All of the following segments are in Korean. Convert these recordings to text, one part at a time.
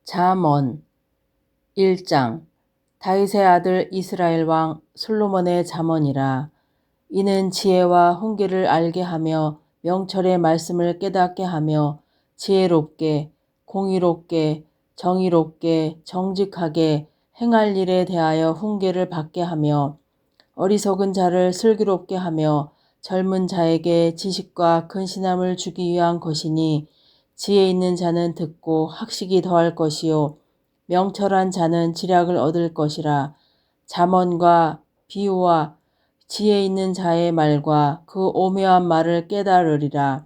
잠언 1장. 다윗의 아들 이스라엘 왕 솔로몬의 잠언이라. 이는 지혜와 훈계를 알게 하며 명철의 말씀을 깨닫게 하며 지혜롭게 공의롭게 정의롭게 정직하게 행할 일에 대하여 훈계를 받게 하며 어리석은 자를 슬기롭게 하며 젊은 자에게 지식과 근신함을 주기 위한 것이니, 지혜 있는 자는 듣고 학식이 더할 것이요 명철한 자는 지략을 얻을 것이라. 잠언과 비유와 지혜 있는 자의 말과 그 오묘한 말을 깨달으리라.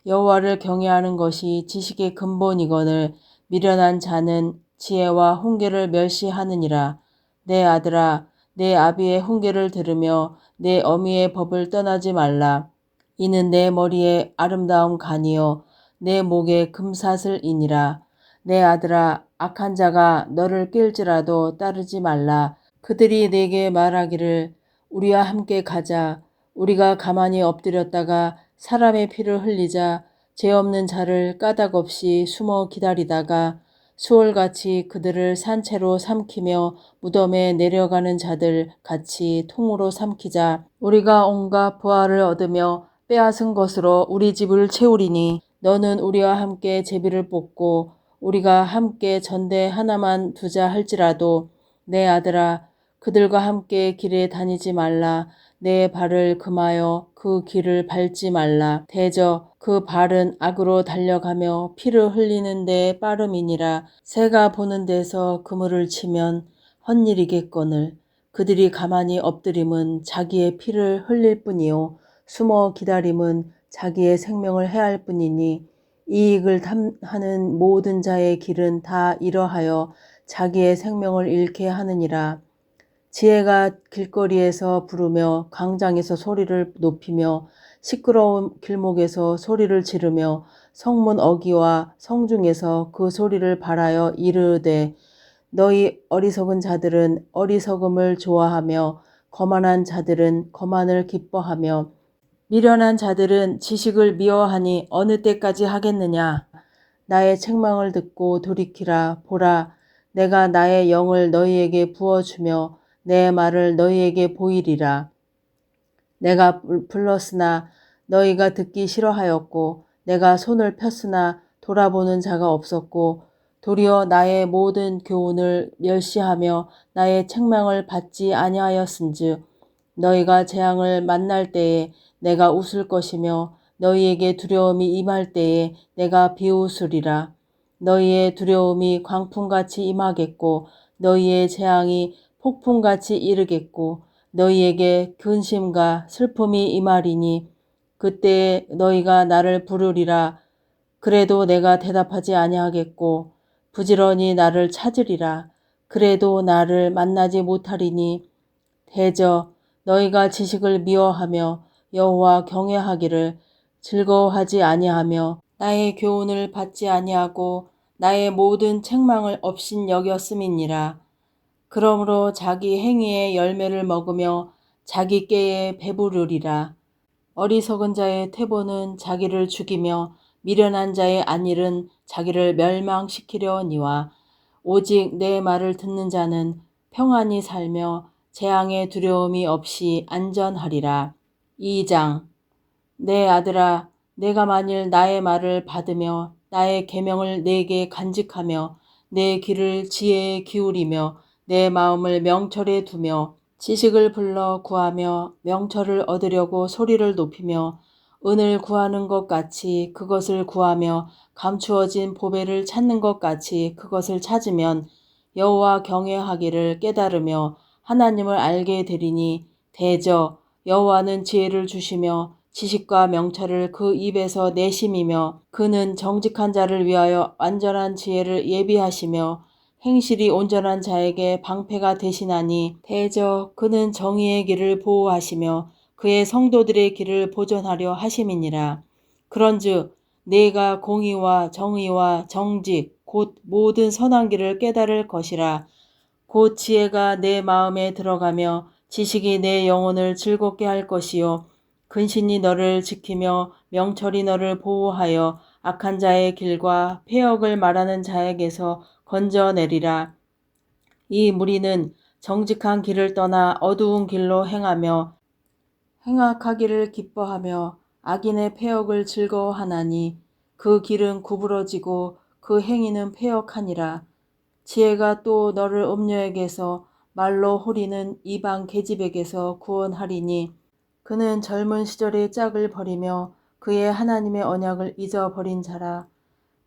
여호와를 경외하는 것이 지식의 근본이거늘 미련한 자는 지혜와 훈계를 멸시하느니라. 내 아들아, 내 아비의 훈계를 들으며 내 어미의 법을 떠나지 말라. 이는 내 머리에 아름다운 간이요 내 목에 금사슬이니라. 내 아들아, 악한 자가 너를 낄지라도 따르지 말라. 그들이 내게 말하기를 우리와 함께 가자. 우리가 가만히 엎드렸다가 사람의 피를 흘리자. 죄 없는 자를 까닭 없이 숨어 기다리다가 수월같이 그들을 산채로 삼키며 무덤에 내려가는 자들 같이 통으로 삼키자. 우리가 온갖 부활을 얻으며 빼앗은 것으로 우리 집을 채우리니, 너는 우리와 함께 제비를 뽑고 우리가 함께 전대 하나만 두자 할지라도 내 아들아, 그들과 함께 길에 다니지 말라. 내 발을 금하여 그 길을 밟지 말라. 대저 그 발은 악으로 달려가며 피를 흘리는 데에 빠름이니라. 새가 보는 데서 그물을 치면 헛일이겠거늘 그들이 가만히 엎드림은 자기의 피를 흘릴 뿐이요 숨어 기다림은 자기의 생명을 해할 뿐이니, 이익을 탐하는 모든 자의 길은 다 이러하여 자기의 생명을 잃게 하느니라. 지혜가 길거리에서 부르며 광장에서 소리를 높이며 시끄러운 길목에서 소리를 지르며 성문 어귀와 성중에서 그 소리를 발하여 이르되, 너희 어리석은 자들은 어리석음을 좋아하며 거만한 자들은 거만을 기뻐하며 미련한 자들은 지식을 미워하니 어느 때까지 하겠느냐. 나의 책망을 듣고 돌이키라. 보라, 내가 나의 영을 너희에게 부어주며 내 말을 너희에게 보이리라. 내가 불렀으나 너희가 듣기 싫어하였고 내가 손을 폈으나 돌아보는 자가 없었고, 도리어 나의 모든 교훈을 멸시하며 나의 책망을 받지 아니하였은즉 너희가 재앙을 만날 때에 내가 웃을 것이며 너희에게 두려움이 임할 때에 내가 비웃으리라. 너희의 두려움이 광풍같이 임하겠고 너희의 재앙이 폭풍같이 이르겠고 너희에게 근심과 슬픔이 임하리니, 그때에 너희가 나를 부르리라. 그래도 내가 대답하지 아니하겠고 부지런히 나를 찾으리라. 그래도 나를 만나지 못하리니, 대저 너희가 지식을 미워하며 여호와 경외하기를 즐거워하지 아니하며 나의 교훈을 받지 아니하고 나의 모든 책망을 업신 여겼음이니라. 그러므로 자기 행위의 열매를 먹으며 자기 꾀에 배부르리라. 어리석은 자의 퇴보는 자기를 죽이며 미련한 자의 안일은 자기를 멸망시키려니와, 오직 내 말을 듣는 자는 평안히 살며 재앙의 두려움이 없이 안전하리라. 2장. 내 아들아, 내가 만일 나의 말을 받으며 나의 계명을 내게 간직하며 내 귀를 지혜에 기울이며 내 마음을 명철에 두며 지식을 불러 구하며 명철을 얻으려고 소리를 높이며 은을 구하는 것 같이 그것을 구하며 감추어진 보배를 찾는 것 같이 그것을 찾으면 여호와 경외하기를 깨달으며 하나님을 알게 되리니, 대저 여호와는 지혜를 주시며 지식과 명철을 그 입에서 내심이며 그는 정직한 자를 위하여 완전한 지혜를 예비하시며 행실이 온전한 자에게 방패가 되시나니, 대저 그는 정의의 길을 보호하시며 그의 성도들의 길을 보존하려 하심이니라. 그런즉 내가 공의와 정의와 정직 곧 모든 선한 길을 깨달을 것이라. 곧 지혜가 내 마음에 들어가며 지식이 내 영혼을 즐겁게 할 것이요 근신이 너를 지키며 명철이 너를 보호하여 악한 자의 길과 패역을 말하는 자에게서 건져내리라. 이 무리는 정직한 길을 떠나 어두운 길로 행하며 행악하기를 기뻐하며 악인의 패역을 즐거워하나니 그 길은 구부러지고 그 행위는 패역하니라. 지혜가 또 너를 음녀에게서 말로 호리는 이방 계집에게서 구원하리니 그는 젊은 시절의 짝을 버리며 그의 하나님의 언약을 잊어버린 자라.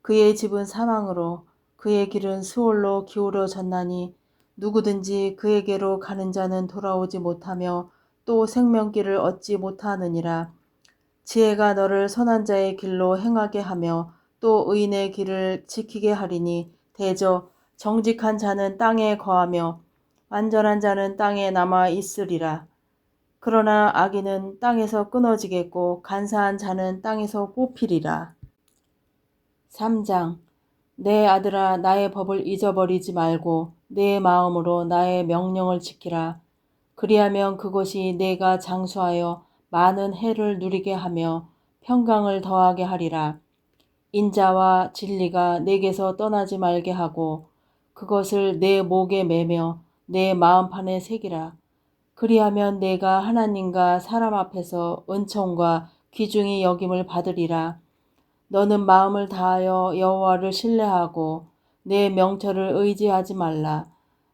그의 집은 사망으로 그의 길은 수월로 기울어졌나니 누구든지 그에게로 가는 자는 돌아오지 못하며 또 생명길을 얻지 못하느니라. 지혜가 너를 선한 자의 길로 행하게 하며 또 의인의 길을 지키게 하리니 대저 정직한 자는 땅에 거하며 완전한 자는 땅에 남아 있으리라. 그러나 악인은 땅에서 끊어지겠고 간사한 자는 땅에서 뽑히리라. 3장. 내 아들아 나의 법을 잊어버리지 말고 내 마음으로 나의 명령을 지키라. 그리하면 그것이 내가 장수하여 많은 해를 누리게 하며 평강을 더하게 하리라. 인자와 진리가 내게서 떠나지 말게 하고 그것을 내 목에 매며 내 마음판에 새기라. 그리하면 내가 하나님과 사람 앞에서 은총과 귀중히 여김을 받으리라. 너는 마음을 다하여 여호와를 신뢰하고 내 명철을 의지하지 말라.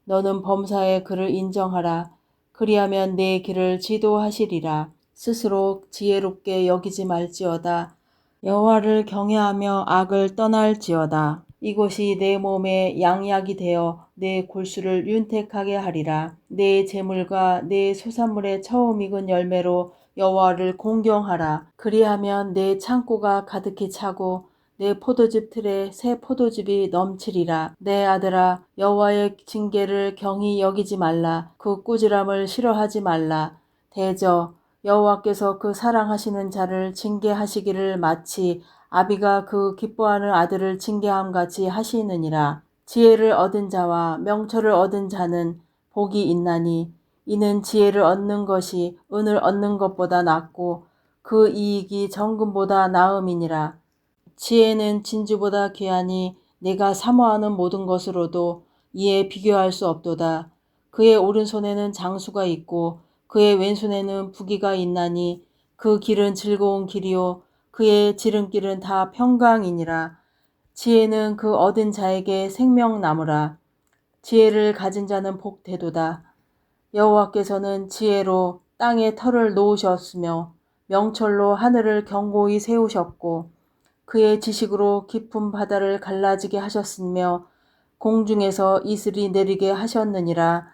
너는 범사의 그를 인정하라. 그리하면 내 길을 지도하시리라. 스스로 지혜롭게 여기지 말지어다. 여호와를 경외하며 악을 떠날지어다. 이곳이 내 몸에 양약이 되어 내 골수를 윤택하게 하리라. 내 재물과 내 소산물의 처음 익은 열매로 여호와를 공경하라. 그리하면 내 창고가 가득히 차고 내 포도즙 틀에 새 포도즙이 넘치리라. 내 아들아 여호와의 징계를 경히 여기지 말라. 그 꾸지람을 싫어하지 말라. 대저 여호와께서 그 사랑하시는 자를 징계하시기를 마치 아비가 그 기뻐하는 아들을 징계함 같이 하시느니라. 지혜를 얻은 자와 명철을 얻은 자는 복이 있나니 이는 지혜를 얻는 것이 은을 얻는 것보다 낫고 그 이익이 정금보다 나음이니라. 지혜는 진주보다 귀하니 내가 사모하는 모든 것으로도 이에 비교할 수 없도다. 그의 오른손에는 장수가 있고 그의 왼손에는 부귀가 있나니 그 길은 즐거운 길이요 그의 지름길은 다 평강이니라. 지혜는 그 얻은 자에게 생명나무라. 지혜를 가진 자는 복되도다. 여호와께서는 지혜로 땅에 터를 놓으셨으며 명철로 하늘을 견고히 세우셨고 그의 지식으로 깊은 바다를 갈라지게 하셨으며 공중에서 이슬이 내리게 하셨느니라.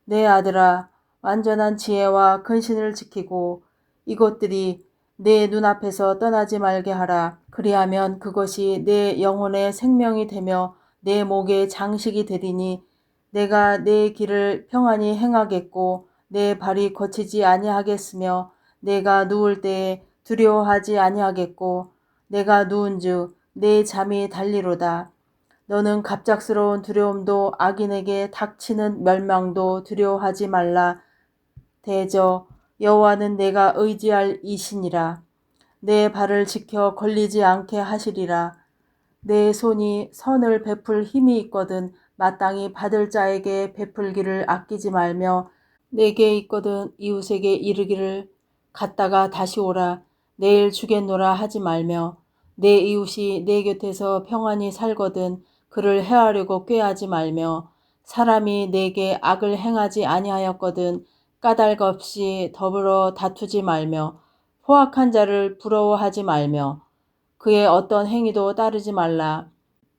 내 아들아 완전한 지혜와 근신을 지키고 이것들이 내 눈앞에서 떠나지 말게 하라. 그리하면 그것이 내 영혼의 생명이 되며 내 목의 장식이 되리니 내가 내 길을 평안히 행하겠고 내 발이 거치지 아니하겠으며 내가 누울 때에 두려워하지 아니하겠고 내가 누운즉 내 잠이 달리로다. 너는 갑작스러운 두려움도 악인에게 닥치는 멸망도 두려워하지 말라. 대저 여호와는 내가 의지할 이신이라. 내 발을 지켜 걸리지 않게 하시리라. 내 손이 선을 베풀 힘이 있거든 마땅히 받을 자에게 베풀기를 아끼지 말며 내게 있거든 이웃에게 이르기를 갔다가 다시 오라 내일 주겠노라 하지 말며 내 이웃이 내 곁에서 평안히 살거든 그를 해하려고 꾀하지 말며 사람이 내게 악을 행하지 아니하였거든 까닭 없이 더불어 다투지 말며 포악한 자를 부러워하지 말며 그의 어떤 행위도 따르지 말라.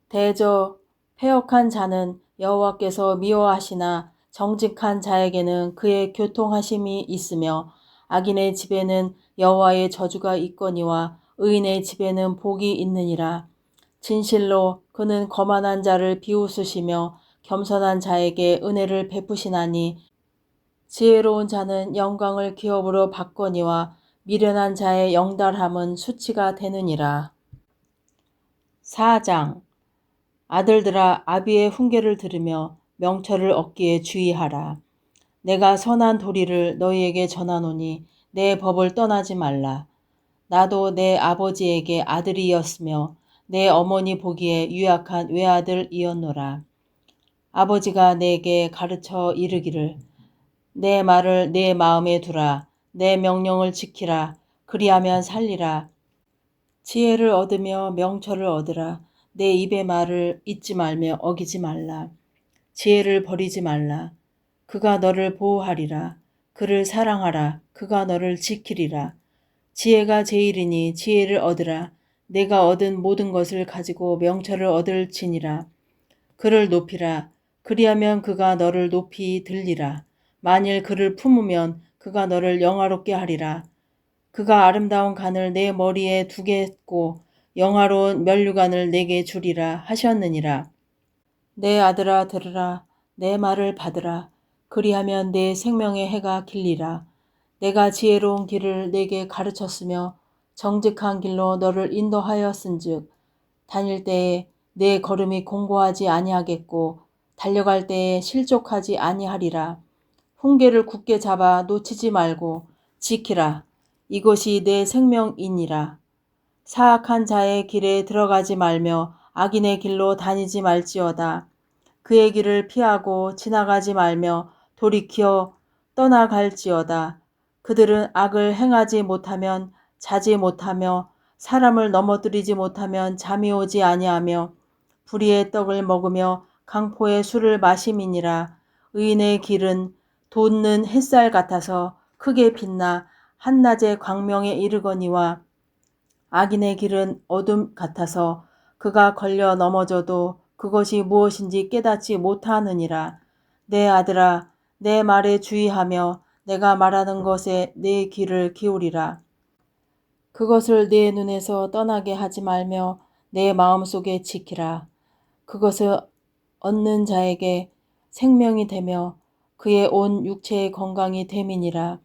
대저 패역한 자는 여호와께서 미워하시나 정직한 자에게는 그의 교통하심이 있으며 악인의 집에는 여호와의 저주가 있거니와 의인의 집에는 복이 있느니라. 진실로 그는 거만한 자를 비웃으시며 겸손한 자에게 은혜를 베푸시나니 지혜로운 자는 영광을 기업으로 받거니와 미련한 자의 영달함은 수치가 되느니라. 4장. 아들들아 아비의 훈계를 들으며 명철을 얻기에 주의하라. 내가 선한 도리를 너희에게 전하노니 내 법을 떠나지 말라. 나도 내 아버지에게 아들이었으며 내 어머니 보기에 유약한 외아들이었노라. 아버지가 내게 가르쳐 이르기를 내 말을 내 마음에 두라. 내 명령을 지키라. 그리하면 살리라. 지혜를 얻으며 명철을 얻으라. 내 입의 말을 잊지 말며 어기지 말라. 지혜를 버리지 말라. 그가 너를 보호하리라. 그를 사랑하라. 그가 너를 지키리라. 지혜가 제일이니 지혜를 얻으라. 내가 얻은 모든 것을 가지고 명철을 얻을지니라. 그를 높이라. 그리하면 그가 너를 높이 들리라. 만일 그를 품으면 그가 너를 영화롭게 하리라. 그가 아름다운 간을 내 머리에 두겠고 영화로운 면류관을 내게 주리라 하셨느니라. 내 아들아 들으라. 내 말을 받으라. 그리하면 내 생명의 해가 길리라. 내가 지혜로운 길을 내게 가르쳤으며 정직한 길로 너를 인도하였은즉 다닐 때에 내 걸음이 공고하지 아니하겠고 달려갈 때에 실족하지 아니하리라. 훈계를 굳게 잡아 놓치지 말고 지키라. 이것이 내 생명이니라. 사악한 자의 길에 들어가지 말며 악인의 길로 다니지 말지어다. 그의 길을 피하고 지나가지 말며 돌이켜 떠나갈지어다. 그들은 악을 행하지 못하면 자지 못하며 사람을 넘어뜨리지 못하면 잠이 오지 아니하며 불의의 떡을 먹으며 강포의 술을 마심이니라. 의인의 길은 돋는 햇살 같아서 크게 빛나 한낮의 광명에 이르거니와 악인의 길은 어둠 같아서 그가 걸려 넘어져도 그것이 무엇인지 깨닫지 못하느니라. 내 아들아, 내 말에 주의하며 내가 말하는 것에 내 귀를 기울이라. 그것을 내 눈에서 떠나게 하지 말며 내 마음속에 지키라. 그것을 얻는 자에게 생명이 되며 그의 온 육체의 건강이 됨이니라.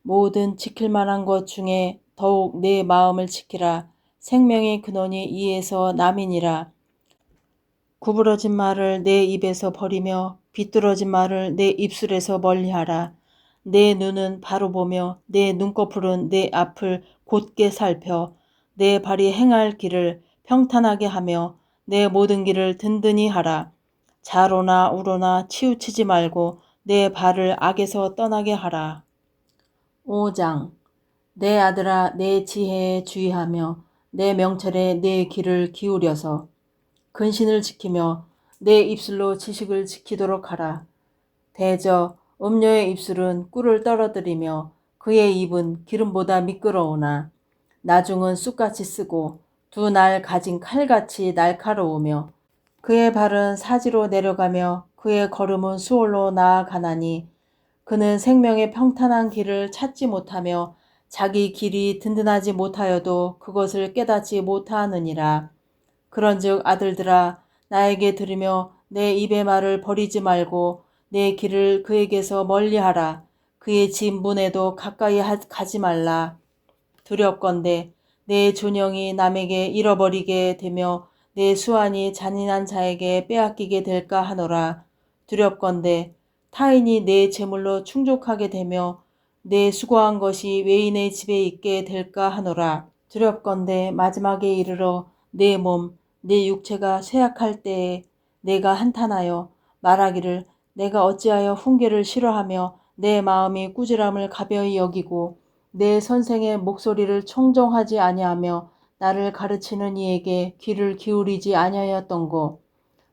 모든 지킬 만한 것 중에 더욱 내 마음을 지키라. 생명의 근원이 이에서 남이니라. 구부러진 말을 내 입에서 버리며 비뚤어진 말을 내 입술에서 멀리하라. 내 눈은 바로 보며 내 눈꺼풀은 내 앞을 곧게 살펴 내 발이 행할 길을 평탄하게 하며 내 모든 길을 든든히 하라. 좌로나 우로나 치우치지 말고 내 발을 악에서 떠나게 하라. 5장 내 아들아 내 지혜에 주의하며 내 명철에 내 귀를 기울여서 근신을 지키며 내 입술로 지식을 지키도록 하라. 대저 음녀의 입술은 꿀을 떨어뜨리며 그의 입은 기름보다 미끄러우나 나중은 쑥같이 쓰고 두 날 가진 칼같이 날카로우며 그의 발은 사지로 내려가며 그의 걸음은 수월로 나아가나니 그는 생명의 평탄한 길을 찾지 못하며 자기 길이 든든하지 못하여도 그것을 깨닫지 못하느니라. 그런즉 아들들아 나에게 들으며 내 입의 말을 버리지 말고 내 길을 그에게서 멀리하라. 그의 집 문에도 가까이 가지 말라. 두렵건대 내 존영이 남에게 잃어버리게 되며 내 수완이 잔인한 자에게 빼앗기게 될까 하노라. 두렵건대 타인이 내 재물로 충족하게 되며 내 수고한 것이 외인의 집에 있게 될까 하노라. 두렵건대 마지막에 이르러 내 몸, 내 육체가 쇠약할 때에 내가 한탄하여 말하기를 내가 어찌하여 훈계를 싫어하며 내 마음이 꾸지람을 가벼이 여기고 내 선생의 목소리를 청정하지 아니하며 나를 가르치는 이에게 귀를 기울이지 아니하였던고.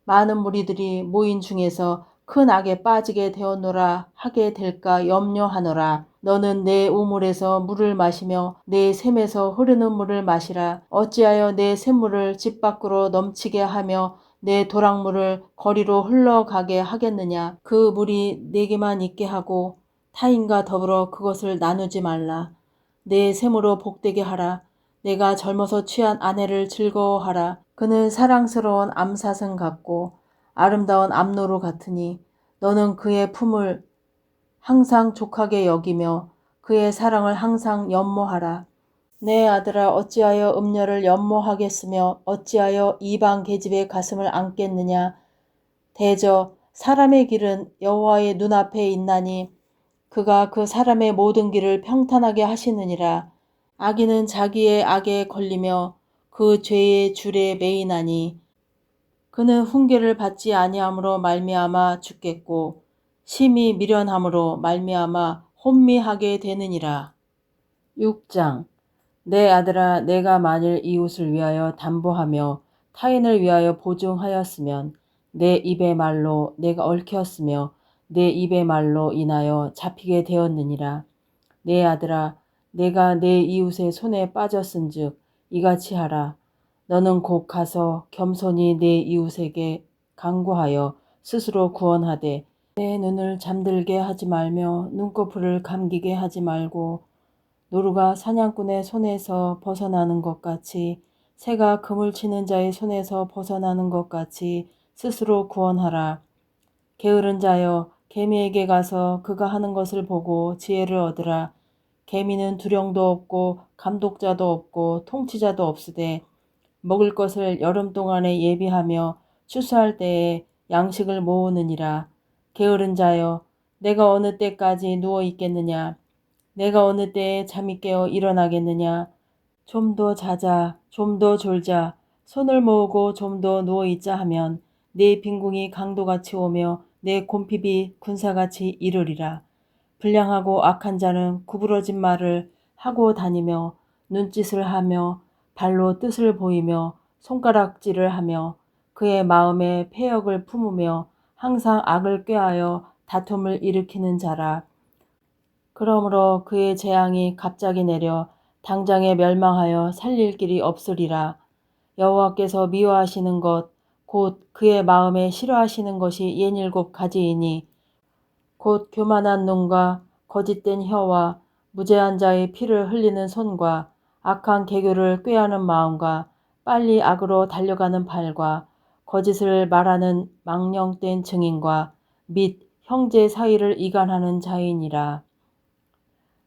많은 무리들이 모인 중에서 큰 악에 빠지게 되었노라 하게 될까 염려하노라. 너는 내 우물에서 물을 마시며 내 샘에서 흐르는 물을 마시라. 어찌하여 내 샘물을 집 밖으로 넘치게 하며 내 도랑물을 거리로 흘러가게 하겠느냐. 그 물이 내게만 있게 하고 타인과 더불어 그것을 나누지 말라. 내 샘으로 복되게 하라. 내가 젊어서 취한 아내를 즐거워하라. 그는 사랑스러운 암사슴 같고 아름다운 암노루 같으니 너는 그의 품을 항상 족하게 여기며 그의 사랑을 항상 연모하라. 내 아들아 어찌하여 음녀를 연모하겠으며 어찌하여 이방 계집의 가슴을 안겠느냐. 대저 사람의 길은 여호와의 눈앞에 있나니 그가 그 사람의 모든 길을 평탄하게 하시느니라. 악인은 자기의 악에 걸리며 그 죄의 줄에 매이나니 그는 훈계를 받지 아니함으로 말미암아 죽겠고 심히 미련함으로 말미암아 혼미하게 되느니라. 6장. 내 아들아, 내가 만일 이웃을 위하여 담보하며 타인을 위하여 보증하였으면 내 입의 말로 내가 얽혔으며 내 입의 말로 인하여 잡히게 되었느니라. 내 아들아, 내가 내 이웃의 손에 빠졌은즉 이같이 하라. 너는 곧 가서 겸손히 내 이웃에게 간구하여 스스로 구원하되 내 눈을 잠들게 하지 말며 눈꺼풀을 감기게 하지 말고 노루가 사냥꾼의 손에서 벗어나는 것 같이 새가 그물 치는 자의 손에서 벗어나는 것 같이 스스로 구원하라. 게으른 자여, 개미에게 가서 그가 하는 것을 보고 지혜를 얻으라. 개미는 두령도 없고 감독자도 없고 통치자도 없으되 먹을 것을 여름 동안에 예비하며 추수할 때에 양식을 모으느니라. 게으른 자여, 내가 어느 때까지 누워 있겠느냐? 내가 어느 때에 잠이 깨어 일어나겠느냐? 좀 더 자자, 좀 더 졸자, 손을 모으고 좀 더 누워 있자 하면 내 빈궁이 강도같이 오며 내 곰핍이 군사같이 이르리라. 불량하고 악한 자는 구부러진 말을 하고 다니며 눈짓을 하며 발로 뜻을 보이며 손가락질을 하며 그의 마음에 패역을 품으며 항상 악을 꾀하여 다툼을 일으키는 자라. 그러므로 그의 재앙이 갑자기 내려 당장에 멸망하여 살릴 길이 없으리라. 여호와께서 미워하시는 것 곧 그의 마음에 싫어하시는 것이 67가지이니 곧 교만한 눈과 거짓된 혀와 무죄한 자의 피를 흘리는 손과 악한 계교를 꾀하는 마음과 빨리 악으로 달려가는 발과 거짓을 말하는 망령된 증인과 및 형제 사이를 이간하는 자이니라.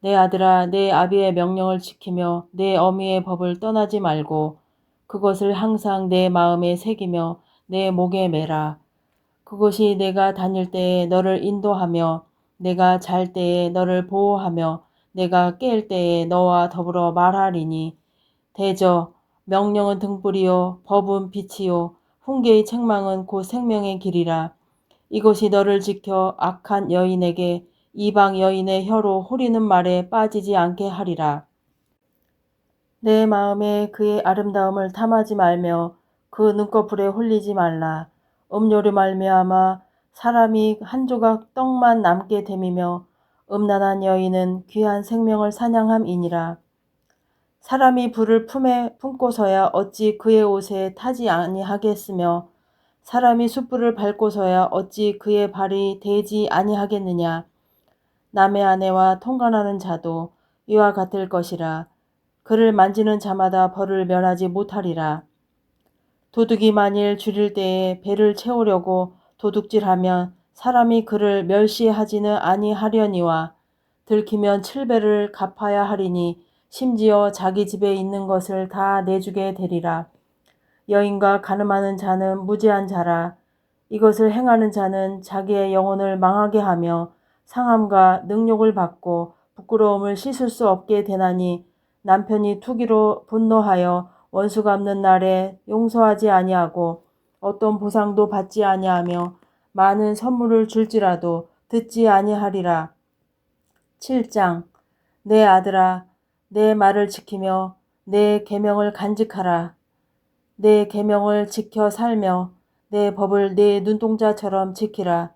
내 아들아, 내 아비의 명령을 지키며 내 어미의 법을 떠나지 말고 그것을 항상 내 마음에 새기며 내 목에 매라. 그것이 내가 다닐 때에 너를 인도하며 내가 잘 때에 너를 보호하며 내가 깰 때에 너와 더불어 말하리니 대저 명령은 등불이요 법은 빛이요 훈계의 책망은 곧 생명의 길이라. 이것이 너를 지켜 악한 여인에게 이방 여인의 혀로 호리는 말에 빠지지 않게 하리라. 내 마음에 그의 아름다움을 탐하지 말며 그 눈꺼풀에 홀리지 말라. 음료로 말미암아 사람이 한 조각 떡만 남게 됨이며 음란한 여인은 귀한 생명을 사냥함이니라. 사람이 불을 품에 품고서야 어찌 그의 옷에 타지 아니하겠으며 사람이 숯불을 밟고서야 어찌 그의 발이 대지 아니하겠느냐. 남의 아내와 통관하는 자도 이와 같을 것이라. 그를 만지는 자마다 벌을 면하지 못하리라. 도둑이 만일 줄일 때에 배를 채우려고 도둑질하면 사람이 그를 멸시하지는 아니하려니와 들키면 7배를 갚아야 하리니 심지어 자기 집에 있는 것을 다 내주게 되리라. 여인과 간음하는 자는 무죄한 자라. 이것을 행하는 자는 자기의 영혼을 망하게 하며 상함과 능욕을 받고 부끄러움을 씻을 수 없게 되나니 남편이 투기로 분노하여 원수 갚는 날에 용서하지 아니하고 어떤 보상도 받지 아니하며 많은 선물을 줄지라도 듣지 아니하리라. 7장. 내 아들아, 내 말을 지키며 내 계명을 간직하라. 내 계명을 지켜 살며 내 법을 내 눈동자처럼 지키라.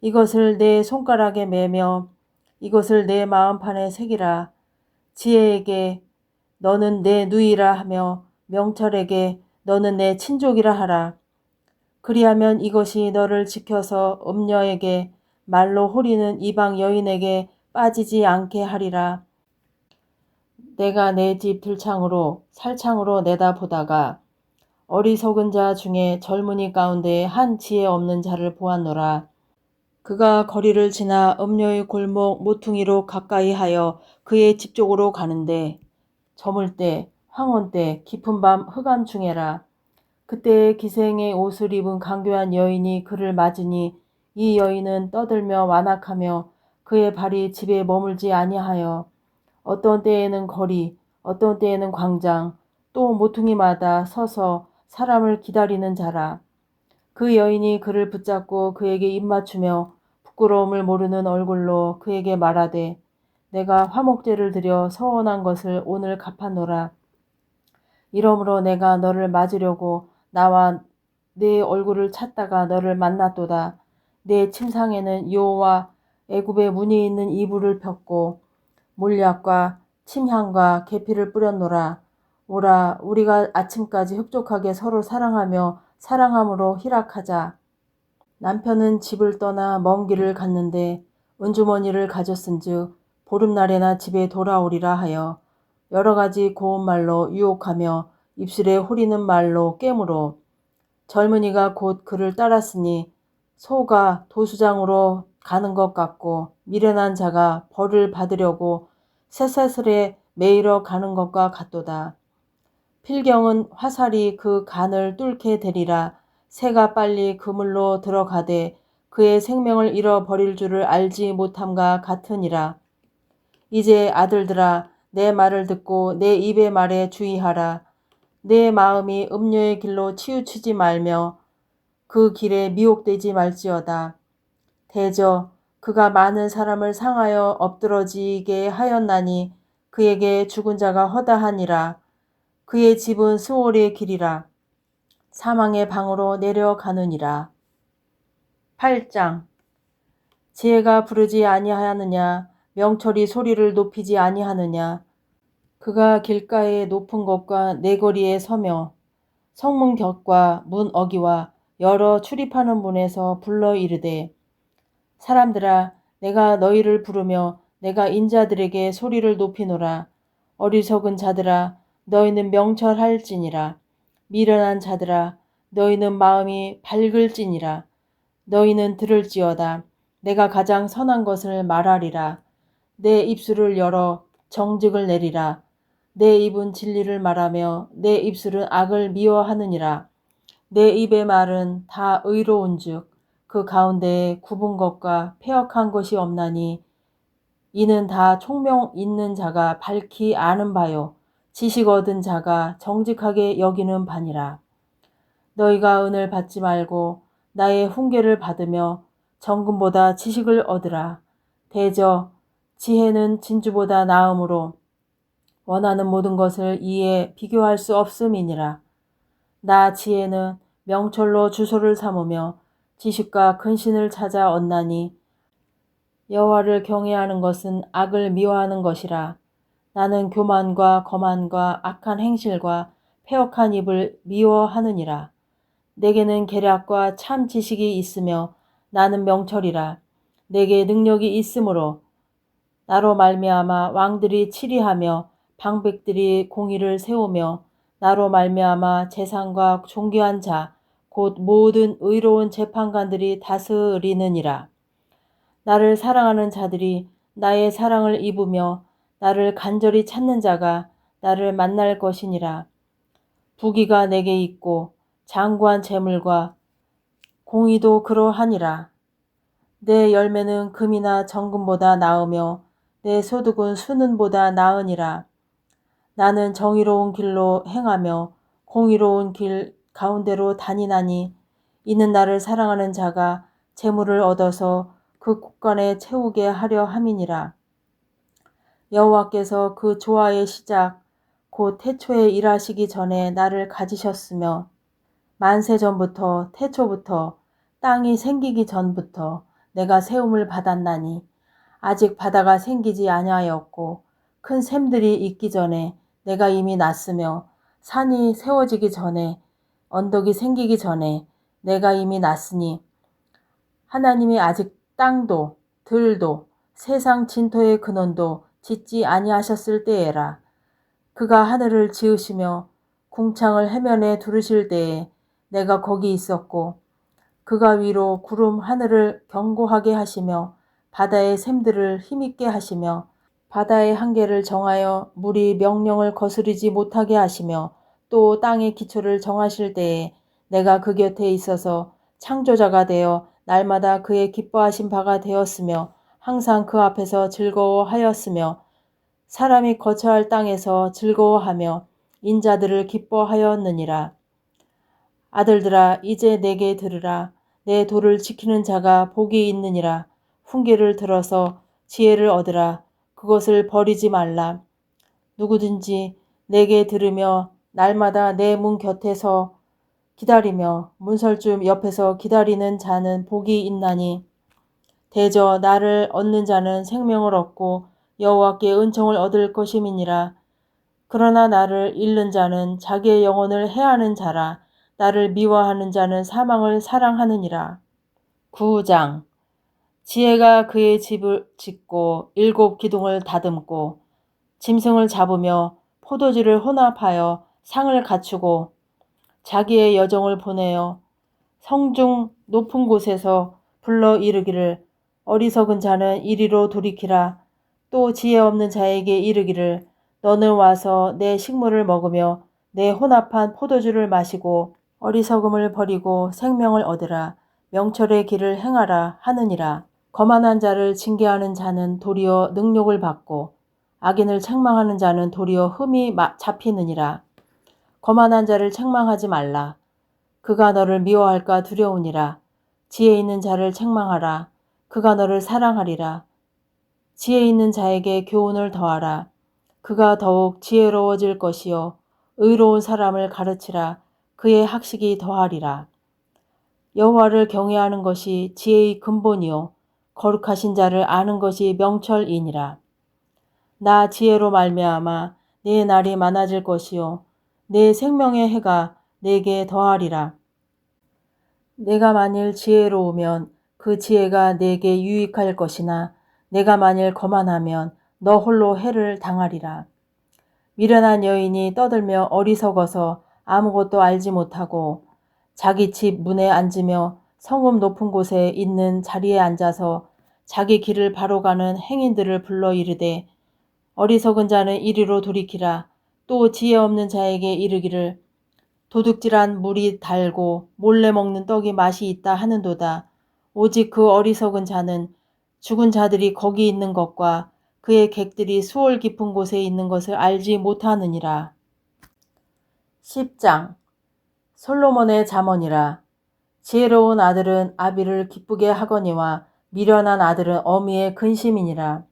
이것을 내 손가락에 매며 이것을 내 마음판에 새기라. 지혜에게 너는 내 누이라 하며 명철에게 너는 내 친족이라 하라. 그리하면 이것이 너를 지켜서 음녀에게 말로 호리는 이방 여인에게 빠지지 않게 하리라. 내가 내 집 들창으로 살창으로 내다보다가 어리석은 자 중에 젊은이 가운데 한 지혜 없는 자를 보았노라. 그가 거리를 지나 음녀의 골목 모퉁이로 가까이 하여 그의 집 쪽으로 가는데 저물 때 황혼 때 깊은 밤 흑암중에라. 그때에 기생의 옷을 입은 간교한 여인이 그를 맞으니 이 여인은 떠들며 완악하며 그의 발이 집에 머물지 아니하여 어떤 때에는 거리 어떤 때에는 광장 또 모퉁이마다 서서 사람을 기다리는 자라. 그 여인이 그를 붙잡고 그에게 입맞추며 부끄러움을 모르는 얼굴로 그에게 말하되 내가 화목제를 드려 서원한 것을 오늘 갚아노라. 이러므로 내가 너를 맞으려고 나와 네 얼굴을 찾다가 너를 만났도다. 내 침상에는 여호와 애굽의 문이 있는 이불을 폈고 몰약과 침향과 계피를 뿌렸노라. 오라 우리가 아침까지 흡족하게 서로 사랑하며 사랑함으로 희락하자. 남편은 집을 떠나 먼 길을 갔는데 은주머니를 가졌은즉 보름날에나 집에 돌아오리라 하여 여러 가지 고운 말로 유혹하며 입술에 후리는 말로 깨물어 젊은이가 곧 그를 따랐으니 소가 도수장으로 가는 것 같고 미련한 자가 벌을 받으려고 쇠사슬에 매이러 가는 것과 같도다. 필경은 화살이 그 간을 뚫게 되리라. 새가 빨리 그물로 들어가되 그의 생명을 잃어버릴 줄을 알지 못함과 같으니라. 이제 아들들아 내 말을 듣고 내 입의 말에 주의하라. 내 마음이 음료의 길로 치우치지 말며 그 길에 미혹되지 말지어다. 대저 그가 많은 사람을 상하여 엎드러지게 하였나니 그에게 죽은 자가 허다하니라. 그의 집은 스올의 길이라. 사망의 방으로 내려가느니라. 8장 지혜가 부르지 아니하느냐 명철이 소리를 높이지 아니하느냐. 그가 길가의 높은 곳과 내거리에 서며 성문 곁과 문 어기와 여러 출입하는 문에서 불러 이르되 사람들아 내가 너희를 부르며 내가 인자들에게 소리를 높이노라. 어리석은 자들아 너희는 명철할지니라. 미련한 자들아 너희는 마음이 밝을지니라. 너희는 들을지어다. 내가 가장 선한 것을 말하리라. 내 입술을 열어 정직을 내리라. 내 입은 진리를 말하며 내 입술은 악을 미워하느니라. 내 입의 말은 다 의로운즉 그 가운데에 굽은 것과 패역한 것이 없나니 이는 다 총명 있는 자가 밝히 아는 바요 지식 얻은 자가 정직하게 여기는 바니라. 너희가 은을 받지 말고 나의 훈계를 받으며 정금보다 지식을 얻으라. 대저 지혜는 진주보다 나음으로 원하는 모든 것을 이에 비교할 수 없음이니라. 나 지혜는 명철로 주소를 삼으며 지식과 근신을 찾아 얻나니 여호와를 경외하는 것은 악을 미워하는 것이라. 나는 교만과 거만과 악한 행실과 패역한 입을 미워하느니라. 내게는 계략과 참 지식이 있으며 나는 명철이라. 내게 능력이 있으므로 나로 말미암아 왕들이 치리하며 방백들이 공의를 세우며 나로 말미암아 재상과 존귀한 자 곧 모든 의로운 재판관들이 다스리느니라. 나를 사랑하는 자들이 나의 사랑을 입으며 나를 간절히 찾는 자가 나를 만날 것이니라. 부귀가 내게 있고 장구한 재물과 공의도 그러하니라. 내 열매는 금이나 정금보다 나으며 내 소득은 수는보다 나으니라. 나는 정의로운 길로 행하며 공의로운 길 가운데로 다니나니 이는 나를 사랑하는 자가 재물을 얻어서 그 곳간에 채우게 하려 함이니라. 여호와께서 그 조화의 시작 곧 태초에 일하시기 전에 나를 가지셨으며 만세 전부터 태초부터 땅이 생기기 전부터 내가 세움을 받았나니 아직 바다가 생기지 아니하였고 큰 샘들이 있기 전에 내가 이미 났으며 산이 세워지기 전에 언덕이 생기기 전에 내가 이미 났으니 하나님이 아직 땅도 들도 세상 진토의 근원도 짓지 아니하셨을 때에라. 그가 하늘을 지으시며 궁창을 해면에 두르실 때에 내가 거기 있었고 그가 위로 구름 하늘을 견고하게 하시며 바다의 샘들을 힘있게 하시며 바다의 한계를 정하여 물이 명령을 거스르지 못하게 하시며 또 땅의 기초를 정하실 때에 내가 그 곁에 있어서 창조자가 되어 날마다 그의 기뻐하신 바가 되었으며 항상 그 앞에서 즐거워하였으며 사람이 거처할 땅에서 즐거워하며 인자들을 기뻐하였느니라. 아들들아 이제 내게 들으라. 내 도를 지키는 자가 복이 있느니라. 훈계를 들어서 지혜를 얻으라. 그것을 버리지 말라. 누구든지 내게 들으며 날마다 내 문 곁에서 기다리며 문설주 옆에서 기다리는 자는 복이 있나니 대저 나를 얻는 자는 생명을 얻고 여호와께 은총을 얻을 것임이니라. 그러나 나를 잃는 자는 자기의 영혼을 해하는 자라. 나를 미워하는 자는 사망을 사랑하느니라. 9장. 지혜가 그의 집을 짓고 7 기둥을 다듬고 짐승을 잡으며 포도주를 혼합하여 상을 갖추고 자기의 여종을 보내어 성중 높은 곳에서 불러 이르기를 어리석은 자는 이리로 돌이키라. 또 지혜 없는 자에게 이르기를 너는 와서 내 식물을 먹으며 내 혼합한 포도주를 마시고 어리석음을 버리고 생명을 얻으라. 명철의 길을 행하라 하느니라. 거만한 자를 징계하는 자는 도리어 능욕을 받고 악인을 책망하는 자는 도리어 흠이 잡히느니라. 거만한 자를 책망하지 말라. 그가 너를 미워할까 두려우니라. 지혜 있는 자를 책망하라. 그가 너를 사랑하리라. 지혜 있는 자에게 교훈을 더하라. 그가 더욱 지혜로워질 것이요 의로운 사람을 가르치라. 그의 학식이 더하리라. 여호와를 경외하는 것이 지혜의 근본이요 거룩하신 자를 아는 것이 명철이니라. 나 지혜로 말미암아 내 날이 많아질 것이요 내 생명의 해가 내게 더하리라. 내가 만일 지혜로우면 그 지혜가 내게 유익할 것이나 내가 만일 거만하면 너 홀로 해를 당하리라. 미련한 여인이 떠들며 어리석어서 아무것도 알지 못하고 자기 집 문에 앉으며 성읍 높은 곳에 있는 자리에 앉아서 자기 길을 바로 가는 행인들을 불러 이르되 어리석은 자는 이리로 돌이키라. 또 지혜 없는 자에게 이르기를 도둑질한 물이 달고 몰래 먹는 떡이 맛이 있다 하는도다. 오직 그 어리석은 자는 죽은 자들이 거기 있는 것과 그의 객들이 수월 깊은 곳에 있는 것을 알지 못하느니라. 10장. 솔로몬의 잠언이라. 지혜로운 아들은 아비를 기쁘게 하거니와 미련한 아들은 어미의 근심이니라.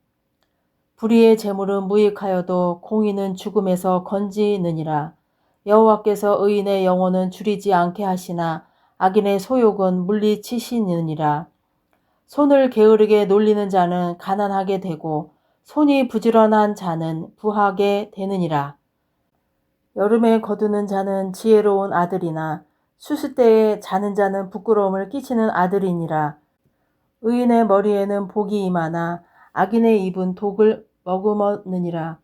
불의의 재물은 무익하여도 공의는 죽음에서 건지느니라. 여호와께서 의인의 영혼은 줄이지 않게 하시나 악인의 소욕은 물리치시느니라. 손을 게으르게 놀리는 자는 가난하게 되고 손이 부지런한 자는 부하게 되느니라. 여름에 거두는 자는 지혜로운 아들이나 수수 때에 자는 자는 부끄러움을 끼치는 아들이니라. 의인의 머리에는 복이 임하나 악인의 입은 독을 머금었느니라.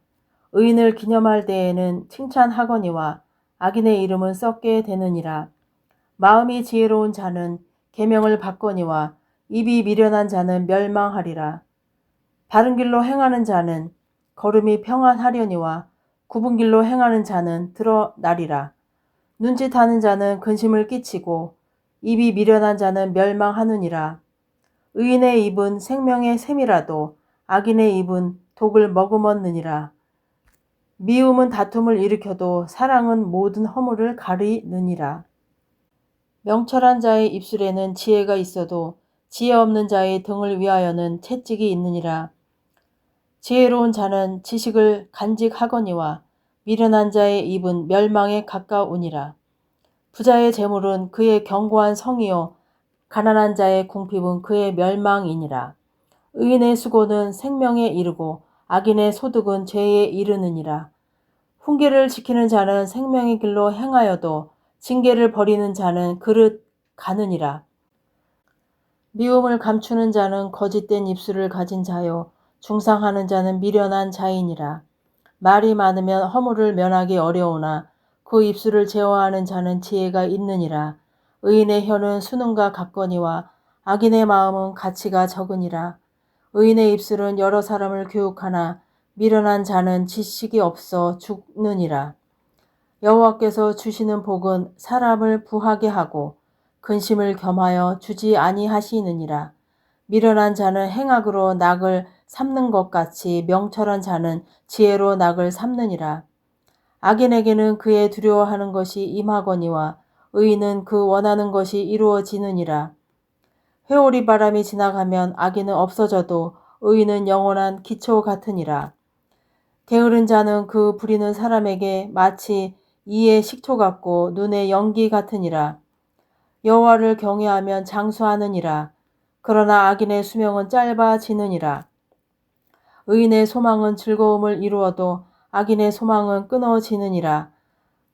의인을 기념할 때에는 칭찬하거니와 악인의 이름은 썩게 되느니라. 마음이 지혜로운 자는 계명을 받거니와 입이 미련한 자는 멸망하리라. 바른 길로 행하는 자는 걸음이 평안하려니와 굽은 길로 행하는 자는 드러나리라. 눈짓하는 자는 근심을 끼치고 입이 미련한 자는 멸망하느니라. 의인의 입은 생명의 샘이라도 악인의 입은 독을 머금었느니라. 미움은 다툼을 일으켜도 사랑은 모든 허물을 가리느니라. 명철한 자의 입술에는 지혜가 있어도 지혜 없는 자의 등을 위하여는 채찍이 있느니라. 지혜로운 자는 지식을 간직하거니와 미련한 자의 입은 멸망에 가까우니라. 부자의 재물은 그의 견고한 성이요 가난한 자의 궁핍은 그의 멸망이니라. 의인의 수고는 생명에 이르고 악인의 소득은 죄에 이르느니라. 훈계를 지키는 자는 생명의 길로 행하여도 징계를 버리는 자는 그릇 가느니라. 미움을 감추는 자는 거짓된 입술을 가진 자요 중상하는 자는 미련한 자이니라. 말이 많으면 허물을 면하기 어려우나 그 입술을 제어하는 자는 지혜가 있느니라. 의인의 혀는 수능과 같거니와 악인의 마음은 가치가 적으니라. 의인의 입술은 여러 사람을 교육하나 미련한 자는 지식이 없어 죽느니라. 여호와께서 주시는 복은 사람을 부하게 하고 근심을 겸하여 주지 아니하시느니라. 미련한 자는 행악으로 낙을 삼는 것 같이 명철한 자는 지혜로 낙을 삼느니라. 악인에게는 그의 두려워하는 것이 임하거니와 의인은 그 원하는 것이 이루어지느니라. 회오리 바람이 지나가면 악인은 없어져도 의인은 영원한 기초 같으니라. 게으른 자는 그 부리는 사람에게 마치 이의 식초 같고 눈의 연기 같으니라. 여호와를 경외하면 장수하느니라. 그러나 악인의 수명은 짧아지느니라. 의인의 소망은 즐거움을 이루어도 악인의 소망은 끊어지느니라.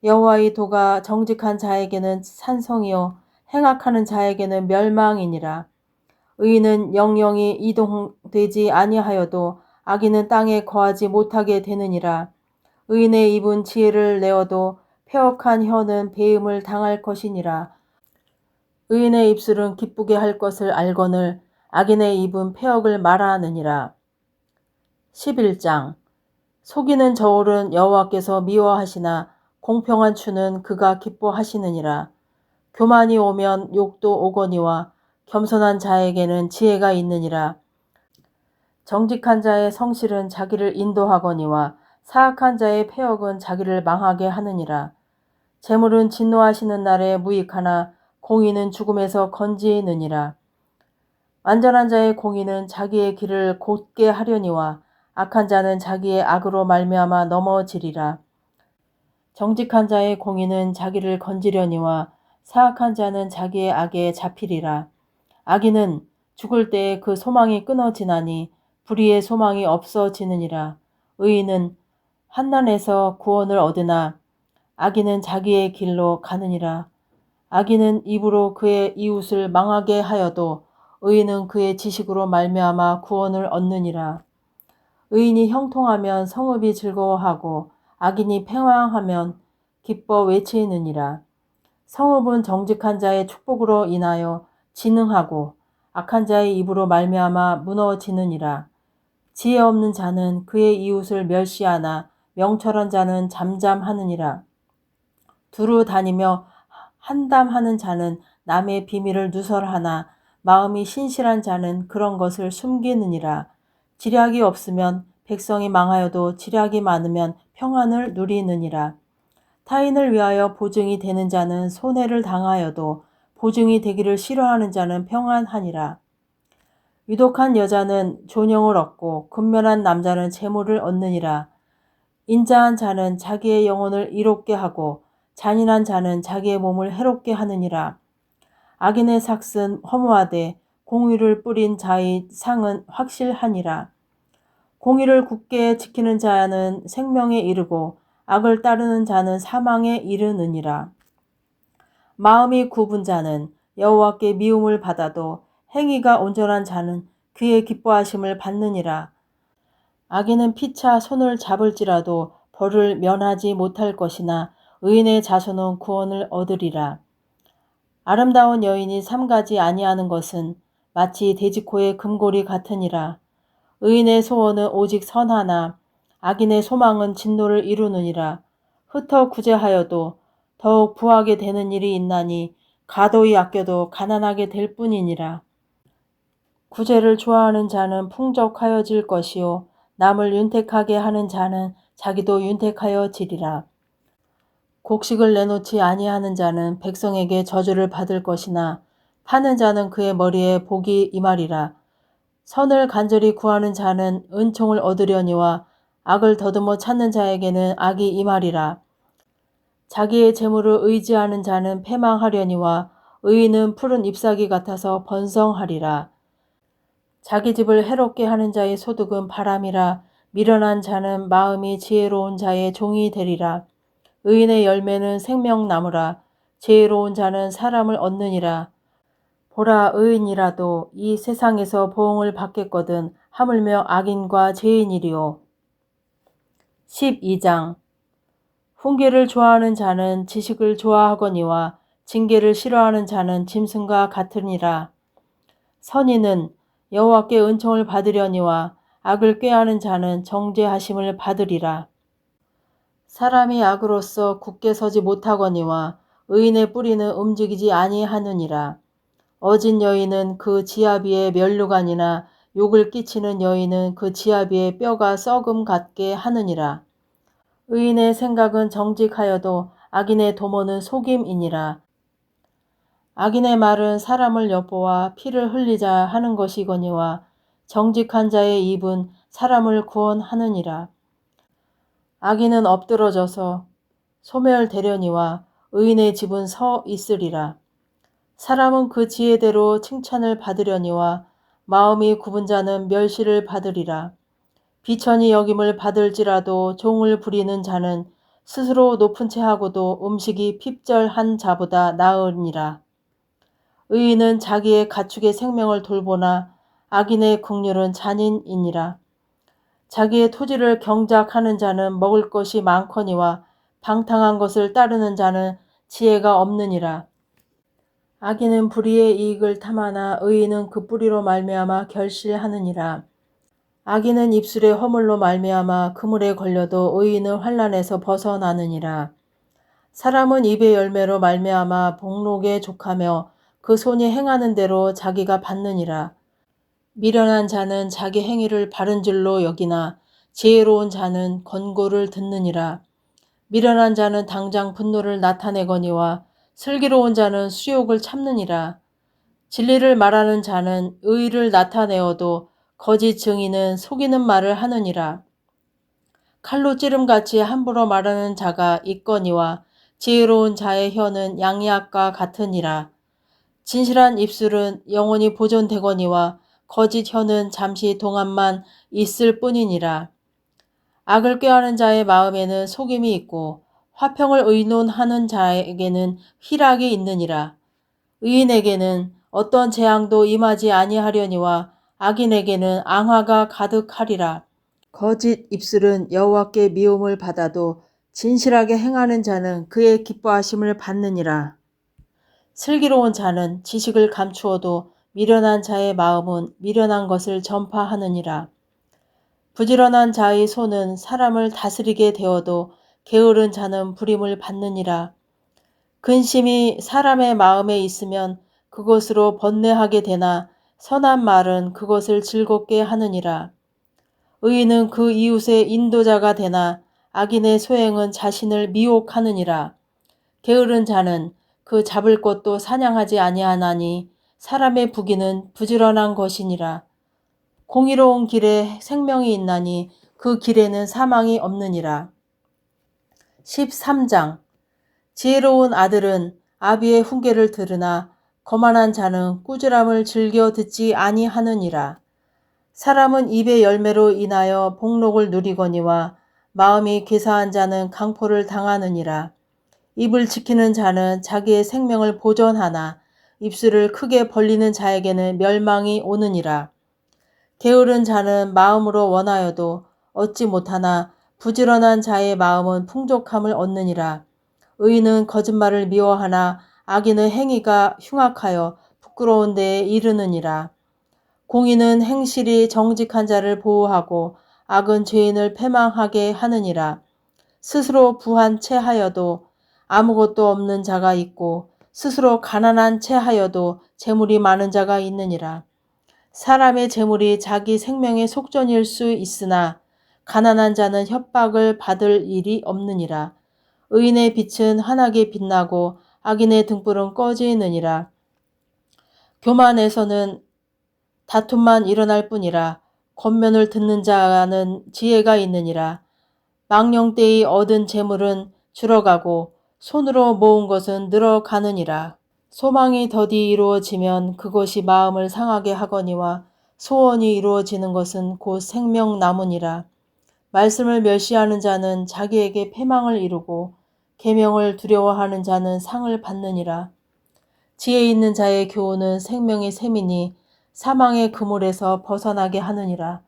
여호와의 도가 정직한 자에게는 산성이요 행악하는 자에게는 멸망이니라. 의인은 영영이 이동되지 아니하여도 악인은 땅에 거하지 못하게 되느니라. 의인의 입은 지혜를 내어도 패역한 혀는 배임을 당할 것이니라. 의인의 입술은 기쁘게 할 것을 알거늘 악인의 입은 패역을 말하느니라. 11장 속이는 저울은 여호와께서 미워하시나 공평한 추는 그가 기뻐하시느니라. 교만이 오면 욕도 오거니와 겸손한 자에게는 지혜가 있느니라. 정직한 자의 성실은 자기를 인도하거니와 사악한 자의 패역은 자기를 망하게 하느니라. 재물은 진노하시는 날에 무익하나 공의는 죽음에서 건지느니라. 완전한 자의 공의는 자기의 길을 곧게 하려니와 악한 자는 자기의 악으로 말미암아 넘어지리라. 정직한 자의 공의는 자기를 건지려니와 사악한 자는 자기의 악에 잡히리라. 악인은 죽을 때에 그 소망이 끊어지나니 불의의 소망이 없어지느니라. 의인은 환난에서 구원을 얻으나 악인은 자기의 길로 가느니라. 악인은 입으로 그의 이웃을 망하게 하여도 의인은 그의 지식으로 말미암아 구원을 얻느니라. 의인이 형통하면 성읍이 즐거워하고 악인이 패왕하면 기뻐 외치느니라. 성읍은 정직한 자의 축복으로 인하여 진흥하고 악한 자의 입으로 말미암아 무너지느니라. 지혜 없는 자는 그의 이웃을 멸시하나 명철한 자는 잠잠하느니라. 두루 다니며 한담하는 자는 남의 비밀을 누설하나 마음이 신실한 자는 그런 것을 숨기느니라. 지략이 없으면 백성이 망하여도 지략이 많으면 평안을 누리느니라. 타인을 위하여 보증이 되는 자는 손해를 당하여도 보증이 되기를 싫어하는 자는 평안하니라. 유독한 여자는 존영을 얻고 근면한 남자는 재물을 얻느니라. 인자한 자는 자기의 영혼을 이롭게 하고 잔인한 자는 자기의 몸을 해롭게 하느니라. 악인의 삭은 허무하되 공의를 뿌린 자의 상은 확실하니라. 공의를 굳게 지키는 자는 생명에 이르고 악을 따르는 자는 사망에 이르느니라. 마음이 굽은 자는 여호와께 미움을 받아도 행위가 온전한 자는 그의 기뻐하심을 받느니라. 악인은 피차 손을 잡을지라도 벌을 면하지 못할 것이나 의인의 자손은 구원을 얻으리라. 아름다운 여인이 삼가지 아니하는 것은 마치 돼지코의 금고리 같으니라. 의인의 소원은 오직 선하나 악인의 소망은 진노를 이루느니라. 흩어 구제하여도 더욱 부하게 되는 일이 있나니 가도히 아껴도 가난하게 될 뿐이니라. 구제를 좋아하는 자는 풍족하여질 것이요 남을 윤택하게 하는 자는 자기도 윤택하여지리라. 곡식을 내놓지 아니하는 자는 백성에게 저주를 받을 것이나 파는 자는 그의 머리에 복이 임하리라. 선을 간절히 구하는 자는 은총을 얻으려니와 악을 더듬어 찾는 자에게는 악이 임하리라. 자기의 재물을 의지하는 자는 패망하려니와 의인은 푸른 잎사귀 같아서 번성하리라. 자기 집을 해롭게 하는 자의 소득은 바람이라. 미련한 자는 마음이 지혜로운 자의 종이 되리라. 의인의 열매는 생명나무라. 지혜로운 자는 사람을 얻느니라. 보라, 의인이라도 이 세상에서 보응을 받겠거든 하물며 악인과 죄인이리요. 12장 훈계를 좋아하는 자는 지식을 좋아하거니와 징계를 싫어하는 자는 짐승과 같으니라. 선인은 여호와께 은총을 받으려니와 악을 꾀하는 자는 정죄하심을 받으리라. 사람이 악으로서 굳게 서지 못하거니와 의인의 뿌리는 움직이지 아니하느니라. 어진 여인은 그 지아비의 면류관이나 욕을 끼치는 여인은 그 지아비의 뼈가 썩음 같게 하느니라. 의인의 생각은 정직하여도 악인의 도모는 속임이니라. 악인의 말은 사람을 엿보아 피를 흘리자 하는 것이거니와 정직한 자의 입은 사람을 구원하느니라. 악인은 엎드러져서 소멸되려니와 의인의 집은 서 있으리라. 사람은 그 지혜대로 칭찬을 받으려니와 마음이 굽은 자는 멸시를 받으리라. 비천히 여김을 받을지라도 종을 부리는 자는 스스로 높은 채 하고도 음식이 핍절한 자보다 나으니라. 의인은 자기의 가축의 생명을 돌보나 악인의 국률은 잔인이니라. 자기의 토지를 경작하는 자는 먹을 것이 많거니와 방탕한 것을 따르는 자는 지혜가 없느니라. 악인은 불의의 이익을 탐하나 의인은 그 뿌리로 말미암아 결실하느니라. 악인은 입술의 허물로 말미암아 그물에 걸려도 의인은 환난에서 벗어나느니라. 사람은 입의 열매로 말미암아 복록에 족하며 그 손이 행하는 대로 자기가 받느니라. 미련한 자는 자기 행위를 바른 줄로 여기나 지혜로운 자는 권고를 듣느니라. 미련한 자는 당장 분노를 나타내거니와 슬기로운 자는 수욕을 참느니라. 진리를 말하는 자는 의의를 나타내어도 거짓 증인은 속이는 말을 하느니라. 칼로 찌름같이 함부로 말하는 자가 있거니와 지혜로운 자의 혀는 양약과 같으니라. 진실한 입술은 영원히 보존되거니와 거짓 혀는 잠시 동안만 있을 뿐이니라. 악을 꾀하는 자의 마음에는 속임이 있고 화평을 의논하는 자에게는 희락이 있느니라. 의인에게는 어떤 재앙도 임하지 아니하려니와 악인에게는 앙화가 가득하리라. 거짓 입술은 여호와께 미움을 받아도 진실하게 행하는 자는 그의 기뻐하심을 받느니라. 슬기로운 자는 지식을 감추어도 미련한 자의 마음은 미련한 것을 전파하느니라. 부지런한 자의 손은 사람을 다스리게 되어도 게으른 자는 부림을 받느니라. 근심이 사람의 마음에 있으면 그것으로 번뇌하게 되나 선한 말은 그것을 즐겁게 하느니라. 의인은 그 이웃의 인도자가 되나 악인의 소행은 자신을 미혹하느니라. 게으른 자는 그 잡을 것도 사냥하지 아니하나니 사람의 부귀는 부지런한 것이니라. 공의로운 길에 생명이 있나니 그 길에는 사망이 없느니라. 13장. 지혜로운 아들은 아비의 훈계를 들으나 거만한 자는 꾸지람을 즐겨 듣지 아니하느니라. 사람은 입의 열매로 인하여 복록을 누리거니와 마음이 괴사한 자는 강포를 당하느니라. 입을 지키는 자는 자기의 생명을 보존하나 입술을 크게 벌리는 자에게는 멸망이 오느니라. 게으른 자는 마음으로 원하여도 얻지 못하나 부지런한 자의 마음은 풍족함을 얻느니라. 의인은 거짓말을 미워하나 악인의 행위가 흉악하여 부끄러운 데에 이르느니라. 공의는 행실이 정직한 자를 보호하고 악은 죄인을 패망하게 하느니라. 스스로 부한 채 하여도 아무것도 없는 자가 있고 스스로 가난한 채 하여도 재물이 많은 자가 있느니라. 사람의 재물이 자기 생명의 속전일 수 있으나 가난한 자는 협박을 받을 일이 없느니라. 의인의 빛은 환하게 빛나고 악인의 등불은 꺼지느니라. 교만에서는 다툼만 일어날 뿐이라. 권면을 듣는 자는 지혜가 있느니라. 망령 때의 얻은 재물은 줄어가고 손으로 모은 것은 늘어가느니라. 소망이 더디 이루어지면 그것이 마음을 상하게 하거니와 소원이 이루어지는 것은 곧 생명나무니라. 말씀을 멸시하는 자는 자기에게 패망을 이루고 계명을 두려워하는 자는 상을 받느니라. 지혜 있는 자의 교훈은 생명의 샘이니 사망의 그물에서 벗어나게 하느니라.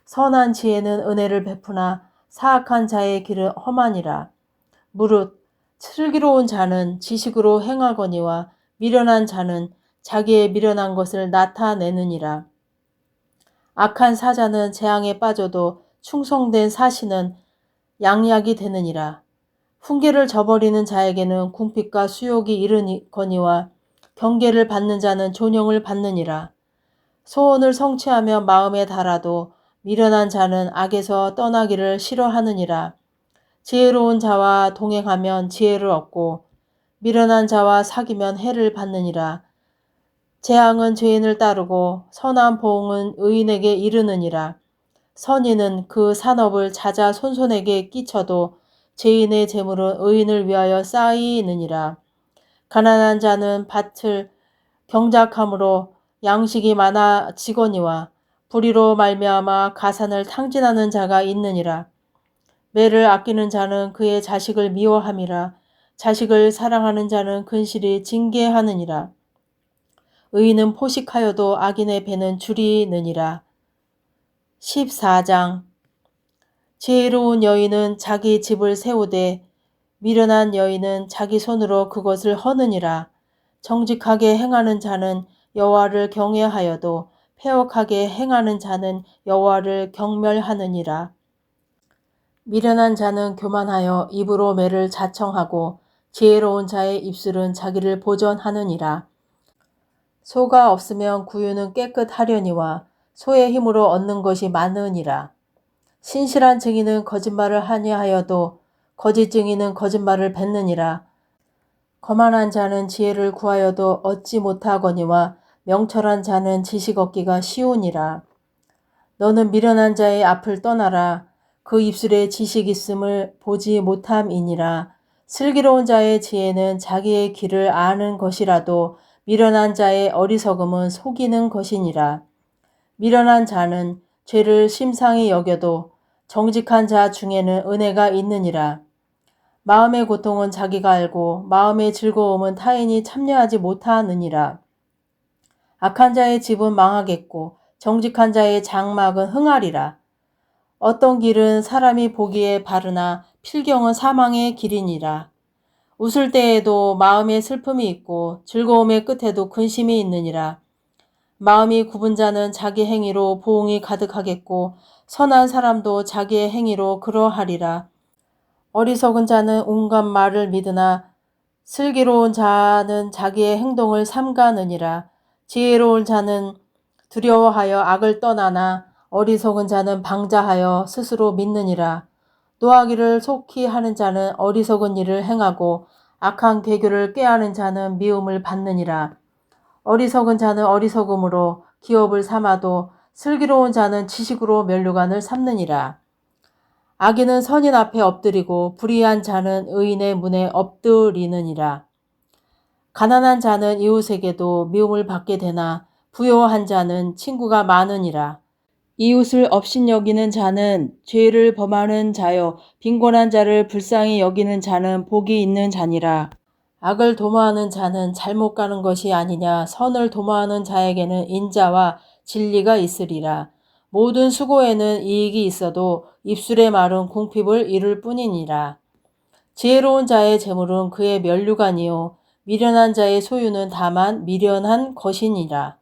선한 지혜는 은혜를 베푸나 사악한 자의 길은 험하니라. 무릇 슬기로운 자는 지식으로 행하거니와 미련한 자는 자기의 미련한 것을 나타내느니라. 악한 사자는 재앙에 빠져도 충성된 사신은 양약이 되느니라. 훈계를 저버리는 자에게는 궁핍과 수욕이 이르거니와 경계를 받는 자는 존영을 받느니라. 소원을 성취하며 마음에 달아도 미련한 자는 악에서 떠나기를 싫어하느니라. 지혜로운 자와 동행하면 지혜를 얻고 미련한 자와 사귀면 해를 받느니라. 재앙은 죄인을 따르고 선한 보응은 의인에게 이르느니라. 선인은 그 산업을 찾아 손손에게 끼쳐도 죄인의 재물은 의인을 위하여 쌓이느니라. 가난한 자는 밭을 경작함으로 양식이 많아지거니와 불의로 말미암아 가산을 탕진하는 자가 있느니라. 매를 아끼는 자는 그의 자식을 미워함이라. 자식을 사랑하는 자는 근실이 징계하느니라. 의인은 포식하여도 악인의 배는 줄이느니라. 14장. 지혜로운 여인은 자기 집을 세우되 미련한 여인은 자기 손으로 그것을 허느니라. 정직하게 행하는 자는 여호와를 경외하여도 패역하게 행하는 자는 여호와를 경멸하느니라. 미련한 자는 교만하여 입으로 매를 자청하고 지혜로운 자의 입술은 자기를 보전하느니라. 소가 없으면 구유는 깨끗하려니와 소의 힘으로 얻는 것이 많으니라. 신실한 증인은 거짓말을 하냐하여도 거짓 증인은 거짓말을 뱉느니라. 거만한 자는 지혜를 구하여도 얻지 못하거니와 명철한 자는 지식 얻기가 쉬우니라. 너는 미련한 자의 앞을 떠나라. 그 입술에 지식 있음을 보지 못함이니라. 슬기로운 자의 지혜는 자기의 길을 아는 것이라도 미련한 자의 어리석음은 속이는 것이니라. 미련한 자는 죄를 심상히 여겨도 정직한 자 중에는 은혜가 있느니라. 마음의 고통은 자기가 알고 마음의 즐거움은 타인이 참여하지 못하느니라. 악한 자의 집은 망하겠고 정직한 자의 장막은 흥하리라. 어떤 길은 사람이 보기에 바르나 필경은 사망의 길이니라. 웃을 때에도 마음에 슬픔이 있고 즐거움의 끝에도 근심이 있느니라. 마음이 굽은 자는 자기 행위로 보응이 가득하겠고 선한 사람도 자기의 행위로 그러하리라. 어리석은 자는 온갖 말을 믿으나 슬기로운 자는 자기의 행동을 삼가느니라. 지혜로운 자는 두려워하여 악을 떠나나 어리석은 자는 방자하여 스스로 믿느니라. 노하기를 속히 하는 자는 어리석은 일을 행하고 악한 계교를 꾀하는 자는 미움을 받느니라. 어리석은 자는 어리석음으로 기업을 삼아도 슬기로운 자는 지식으로 면류관을 삼느니라. 악인은 선인 앞에 엎드리고 불의한 자는 의인의 문에 엎드리느니라. 가난한 자는 이웃에게도 미움을 받게 되나 부요한 자는 친구가 많으니라. 이웃을 업신여기는 자는 죄를 범하는 자요 빈곤한 자를 불쌍히 여기는 자는 복이 있는 자니라. 악을 도모하는 자는 잘못 가는 것이 아니냐. 선을 도모하는 자에게는 인자와 진리가 있으리라. 모든 수고에는 이익이 있어도 입술의 말은 궁핍을 이룰 뿐이니라. 지혜로운 자의 재물은 그의 면류관이요 미련한 자의 소유는 다만 미련한 것이니라.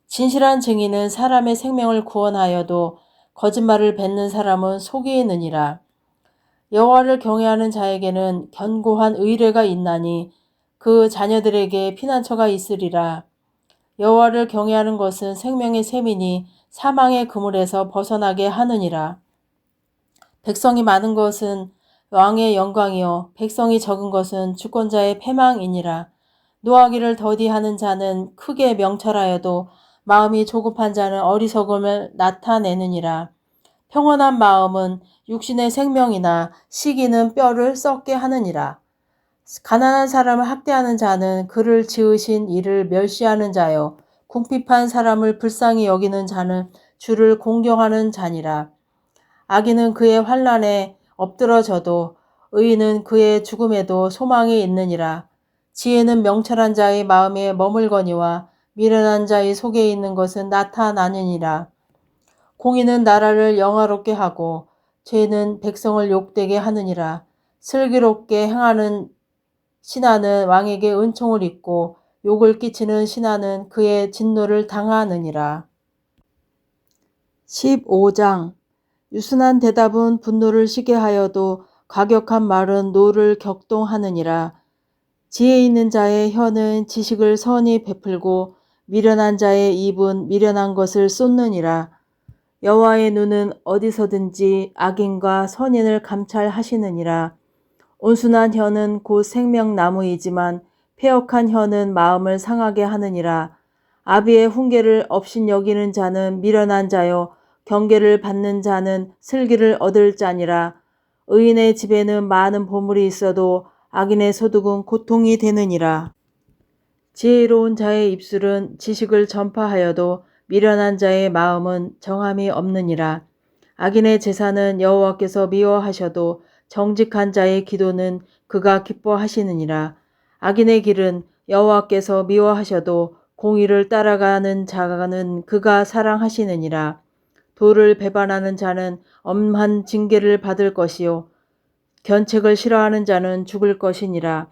진실한 증인은 사람의 생명을 구원하여도 거짓말을 뱉는 사람은 속이느니라. 여호와를 경외하는 자에게는 견고한 의뢰가 있나니 그 자녀들에게 피난처가 있으리라. 여호와를 경외하는 것은 생명의 셈이니 사망의 그물에서 벗어나게 하느니라. 백성이 많은 것은 왕의 영광이요 백성이 적은 것은 주권자의 패망이니라. 노하기를 더디하는 자는 크게 명철하여도 마음이 조급한 자는 어리석음을 나타내느니라. 평온한 마음은 육신의 생명이나 시기는 뼈를 썩게 하느니라. 가난한 사람을 학대하는 자는 그를 지으신 이를 멸시하는 자요 궁핍한 사람을 불쌍히 여기는 자는 주를 공경하는 자니라. 악인은 그의 환난에 엎드러져도 의인은 그의 죽음에도 소망이 있느니라. 지혜는 명철한 자의 마음에 머물거니와 미련한 자의 속에 있는 것은 나타나느니라. 공의는 나라를 영화롭게 하고 죄는 백성을 욕되게 하느니라. 슬기롭게 행하는 신하는 왕에게 은총을 입고 욕을 끼치는 신하는 그의 진노를 당하느니라. 15장. 유순한 대답은 분노를 쉬게 하여도 과격한 말은 노를 격동하느니라. 지혜 있는 자의 혀는 지식을 선히 베풀고 미련한 자의 입은 미련한 것을 쏟느니라. 여호와의 눈은 어디서든지 악인과 선인을 감찰하시느니라. 온순한 혀는 곧 생명나무이지만 패역한 혀는 마음을 상하게 하느니라. 아비의 훈계를 업신여기는 자는 미련한 자요 경계를 받는 자는 슬기를 얻을 자니라. 의인의 집에는 많은 보물이 있어도 악인의 소득은 고통이 되느니라. 지혜로운 자의 입술은 지식을 전파하여도 미련한 자의 마음은 정함이 없느니라. 악인의 제사는 여호와께서 미워하셔도 정직한 자의 기도는 그가 기뻐하시느니라. 악인의 길은 여호와께서 미워하셔도 공의를 따라가는 자는 그가 사랑하시느니라. 도를 배반하는 자는 엄한 징계를 받을 것이요 견책을 싫어하는 자는 죽을 것이니라.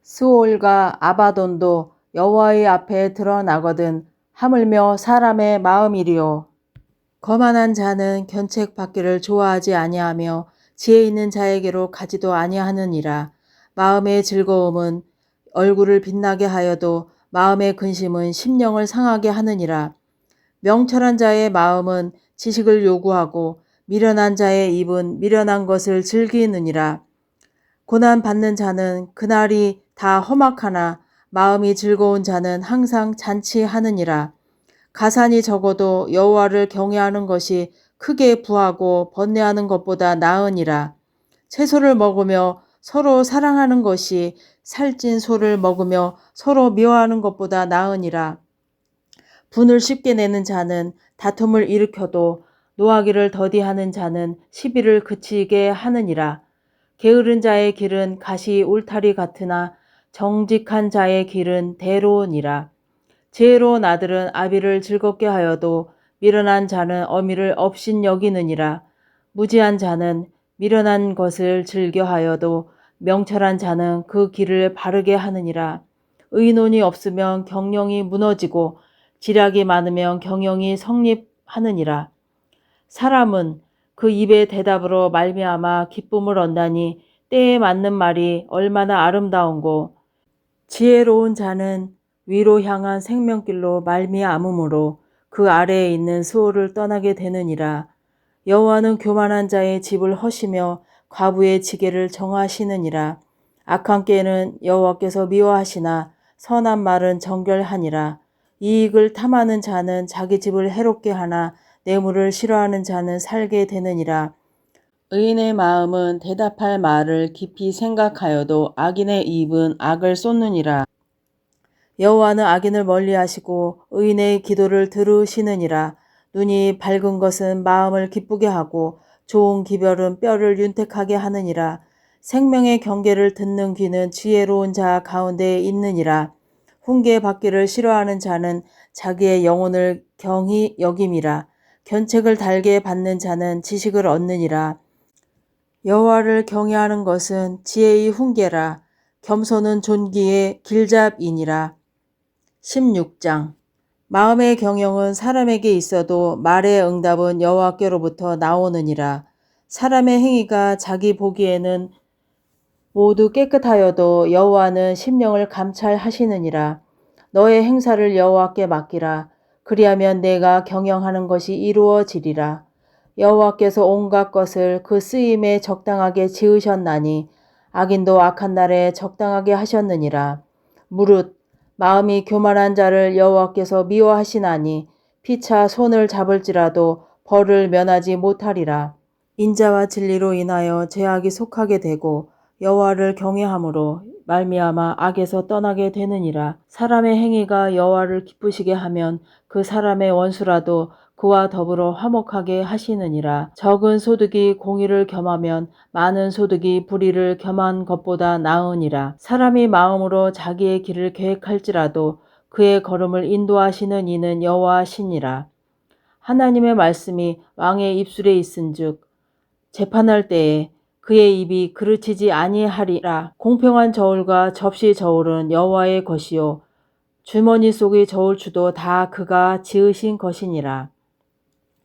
스올과 아바돈도 여호와의 앞에 드러나거든 하물며 사람의 마음이리요. 거만한 자는 견책 받기를 좋아하지 아니하며 지혜 있는 자에게로 가지도 아니하느니라. 마음의 즐거움은 얼굴을 빛나게 하여도 마음의 근심은 심령을 상하게 하느니라. 명철한 자의 마음은 지식을 요구하고 미련한 자의 입은 미련한 것을 즐기느니라. 고난 받는 자는 그날이 다 험악하나 마음이 즐거운 자는 항상 잔치하느니라. 가산이 적어도 여호와를 경외하는 것이 크게 부하고 번뇌하는 것보다 나으니라. 채소를 먹으며 서로 사랑하는 것이 살찐 소를 먹으며 서로 미워하는 것보다 나으니라. 분을 쉽게 내는 자는 다툼을 일으켜도 노하기를 더디하는 자는 시비를 그치게 하느니라. 게으른 자의 길은 가시 울타리 같으나 정직한 자의 길은 대로우니라. 지혜로운 아들은 아비를 즐겁게 하여도 미련한 자는 어미를 업신여기느니라. 무지한 자는 미련한 것을 즐겨하여도 명철한 자는 그 길을 바르게 하느니라. 의논이 없으면 경영이 무너지고 지략이 많으면 경영이 성립하느니라. 사람은 그 입의 대답으로 말미암아 기쁨을 얻나니 때에 맞는 말이 얼마나 아름다운고 지혜로운 자는 위로 향한 생명길로 말미암으므로 그 아래에 있는 수호를 떠나게 되느니라. 여호와는 교만한 자의 집을 허시며 과부의 지게를 정하시느니라. 악한 꾀는 여호와께서 미워하시나 선한 말은 정결하니라. 이익을 탐하는 자는 자기 집을 해롭게 하나 뇌물을 싫어하는 자는 살게 되느니라. 의인의 마음은 대답할 말을 깊이 생각하여도 악인의 입은 악을 쏟느니라. 여호와는 악인을 멀리하시고 의인의 기도를 들으시느니라. 눈이 밝은 것은 마음을 기쁘게 하고 좋은 기별은 뼈를 윤택하게 하느니라. 생명의 경계를 듣는 귀는 지혜로운 자 가운데에 있느니라. 훈계 받기를 싫어하는 자는 자기의 영혼을 경히 여김이라. 견책을 달게 받는 자는 지식을 얻느니라. 여호와를 경외하는 것은 지혜의 훈계라. 겸손은 존귀의 길잡이니라. 16장 마음의 경영은 사람에게 있어도 말의 응답은 여호와께로부터 나오느니라. 사람의 행위가 자기 보기에는 모두 깨끗하여도 여호와는 심령을 감찰하시느니라. 너의 행사를 여호와께 맡기라. 그리하면 내가 경영하는 것이 이루어지리라. 여호와께서 온갖 것을 그 쓰임에 적당하게 지으셨나니 악인도 악한 날에 적당하게 하셨느니라. 무릇 마음이 교만한 자를 여호와께서 미워하시나니 피차 손을 잡을지라도 벌을 면하지 못하리라. 인자와 진리로 인하여 죄악이 속하게 되고 여호와를 경외함으로 말미암아 악에서 떠나게 되느니라. 사람의 행위가 여호와를 기쁘시게 하면 그 사람의 원수라도 그와 더불어 화목하게 하시느니라. 적은 소득이 공의를 겸하면 많은 소득이 불의를 겸한 것보다 나으니라. 사람이 마음으로 자기의 길을 계획할지라도 그의 걸음을 인도하시는 이는 여호와시니라. 하나님의 말씀이 왕의 입술에 있은즉 재판할 때에 그의 입이 그르치지 아니하리라. 공평한 저울과 접시 저울은 여호와의 것이요 주머니 속의 저울추도 다 그가 지으신 것이니라.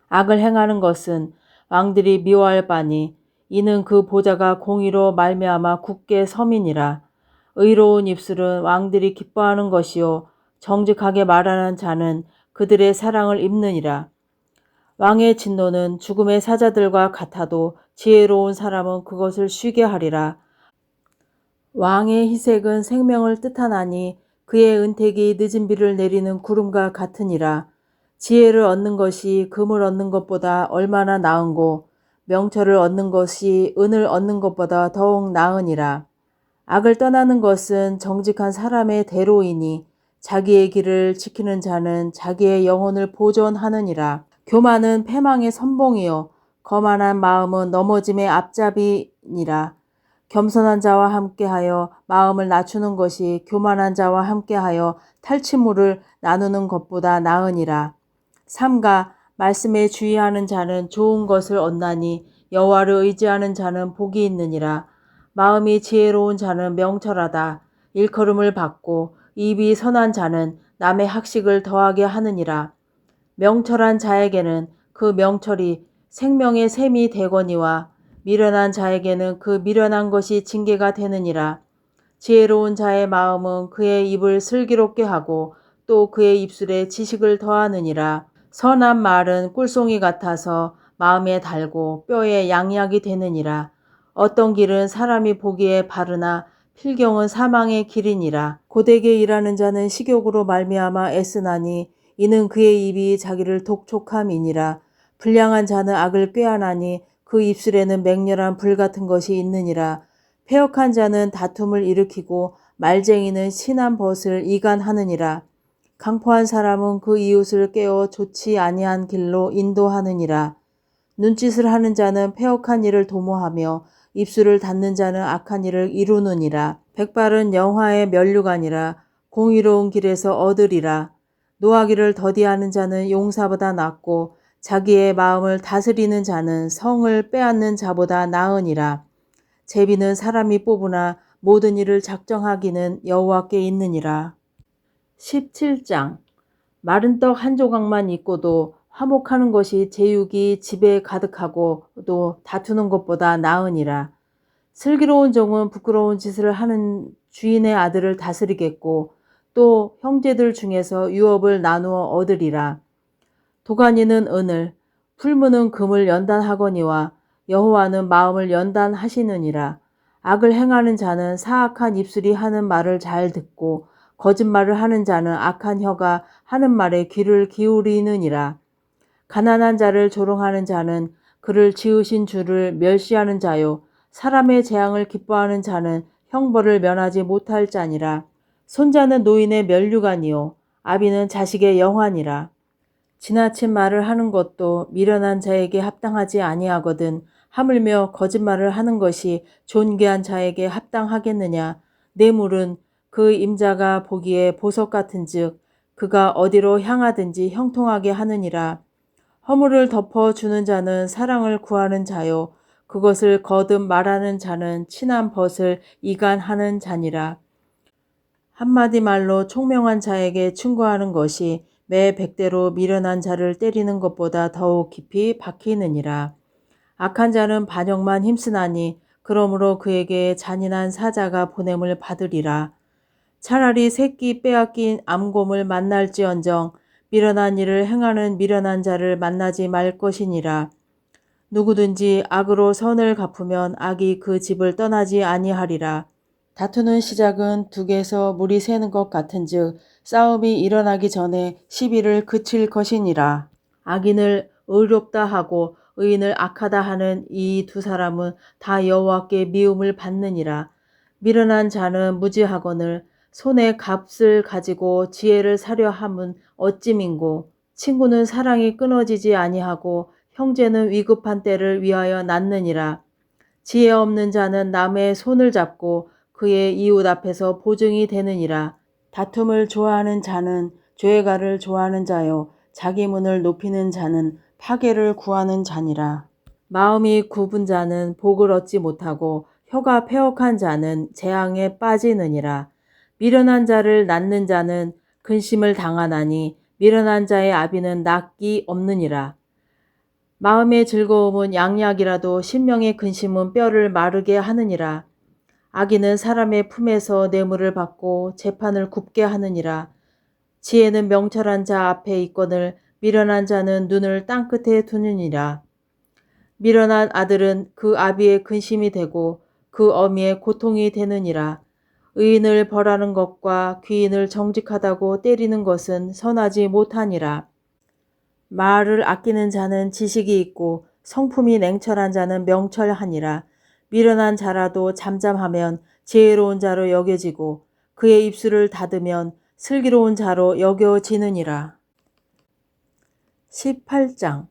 악을 행하는 것은 왕들이 미워할 바니 이는 그 보좌가 공의로 말미암아 굳게 섬이니라. 의로운 입술은 왕들이 기뻐하는 것이요 정직하게 말하는 자는 그들의 사랑을 입느니라. 왕의 진노는 죽음의 사자들과 같아도 지혜로운 사람은 그것을 쉬게 하리라. 왕의 희색은 생명을 뜻하나니 그의 은택이 늦은 비를 내리는 구름과 같으니라. 지혜를 얻는 것이 금을 얻는 것보다 얼마나 나은고 명철을 얻는 것이 은을 얻는 것보다 더욱 나으니라. 악을 떠나는 것은 정직한 사람의 대로이니 자기의 길을 지키는 자는 자기의 영혼을 보존하느니라. 교만은 패망의 선봉이요 거만한 마음은 넘어짐의 앞잡이니라. 겸손한 자와 함께하여 마음을 낮추는 것이 교만한 자와 함께하여 탈취물을 나누는 것보다 나으니라. 삼가 말씀에 주의하는 자는 좋은 것을 얻나니 여호와를 의지하는 자는 복이 있느니라. 마음이 지혜로운 자는 명철하다. 일컬음을 받고 입이 선한 자는 남의 학식을 더하게 하느니라. 명철한 자에게는 그 명철이 생명의 샘이 되거니와 미련한 자에게는 그 미련한 것이 징계가 되느니라. 지혜로운 자의 마음은 그의 입을 슬기롭게 하고 또 그의 입술에 지식을 더하느니라. 선한 말은 꿀송이 같아서 마음에 달고 뼈에 양약이 되느니라. 어떤 길은 사람이 보기에 바르나 필경은 사망의 길이니라. 고되게 일하는 자는 식욕으로 말미암아 애쓰나니 이는 그의 입이 자기를 독촉함이니라. 불량한 자는 악을 꾀하나니 그 입술에는 맹렬한 불 같은 것이 있느니라. 패역한 자는 다툼을 일으키고 말쟁이는 신한 벗을 이간하느니라. 강포한 사람은 그 이웃을 깨어 좋지 아니한 길로 인도하느니라. 눈짓을 하는 자는 패역한 일을 도모하며 입술을 닫는 자는 악한 일을 이루느니라. 백발은 영화의 면류관이라. 공의로운 길에서 얻으리라. 노하기를 더디하는 자는 용사보다 낫고 자기의 마음을 다스리는 자는 성을 빼앗는 자보다 나으니라. 제비는 사람이 뽑으나 모든 일을 작정하기는 여호와께 있느니라. 17장. 마른 떡 한 조각만 있고도 화목하는 것이 제육이 집에 가득하고도 다투는 것보다 나으니라. 슬기로운 종은 부끄러운 짓을 하는 주인의 아들을 다스리겠고 또 형제들 중에서 유업을 나누어 얻으리라. 도가니는 은을, 풀무는 금을 연단하거니와 여호와는 마음을 연단하시느니라. 악을 행하는 자는 사악한 입술이 하는 말을 잘 듣고 거짓말을 하는 자는 악한 혀가 하는 말에 귀를 기울이느니라. 가난한 자를 조롱하는 자는 그를 지으신 주를 멸시하는 자요. 사람의 재앙을 기뻐하는 자는 형벌을 면하지 못할 자니라. 손자는 노인의 면류관이요 아비는 자식의 영환이라. 지나친 말을 하는 것도 미련한 자에게 합당하지 아니하거든 하물며 거짓말을 하는 것이 존귀한 자에게 합당하겠느냐. 뇌물은 그 임자가 보기에 보석 같은즉 그가 어디로 향하든지 형통하게 하느니라. 허물을 덮어주는 자는 사랑을 구하는 자요 그것을 거듭 말하는 자는 친한 벗을 이간하는 자니라. 한마디 말로 총명한 자에게 충고하는 것이 매 100대로 미련한 자를 때리는 것보다 더욱 깊이 박히느니라. 악한 자는 반역만 힘쓰나니 그러므로 그에게 잔인한 사자가 보냄을 받으리라. 차라리 새끼 빼앗긴 암곰을 만날지언정 미련한 일을 행하는 미련한 자를 만나지 말 것이니라. 누구든지 악으로 선을 갚으면 악이 그 집을 떠나지 아니하리라. 다투는 시작은 둑에서 물이 새는 것 같은즉 싸움이 일어나기 전에 시비를 그칠 것이니라. 악인을 의롭다 하고 의인을 악하다 하는 이 두 사람은 다 여호와께 미움을 받느니라. 미련한 자는 무지하거늘 손에 값을 가지고 지혜를 사려 함은 어찌민고. 친구는 사랑이 끊어지지 아니하고 형제는 위급한 때를 위하여 낳느니라. 지혜 없는 자는 남의 손을 잡고 그의 이웃 앞에서 보증이 되느니라. 다툼을 좋아하는 자는 죄가를 좋아하는 자요 자기 문을 높이는 자는 파괴를 구하는 자니라. 마음이 굽은 자는 복을 얻지 못하고 혀가 패역한 자는 재앙에 빠지느니라. 미련한 자를 낳는 자는 근심을 당하나니 미련한 자의 아비는 낫기 없느니라. 마음의 즐거움은 양약이라도 심령의 근심은 뼈를 마르게 하느니라. 악인은 사람의 품에서 뇌물을 받고 재판을 굽게 하느니라. 지혜는 명철한 자 앞에 있거늘 미련한 자는 눈을 땅끝에 두느니라. 미련한 아들은 그 아비의 근심이 되고 그 어미의 고통이 되느니라. 의인을 벌하는 것과 귀인을 정직하다고 때리는 것은 선하지 못하니라. 말을 아끼는 자는 지식이 있고 성품이 냉철한 자는 명철하니라. 미련한 자라도 잠잠하면 지혜로운 자로 여겨지고 그의 입술을 닫으면 슬기로운 자로 여겨지느니라. 18장.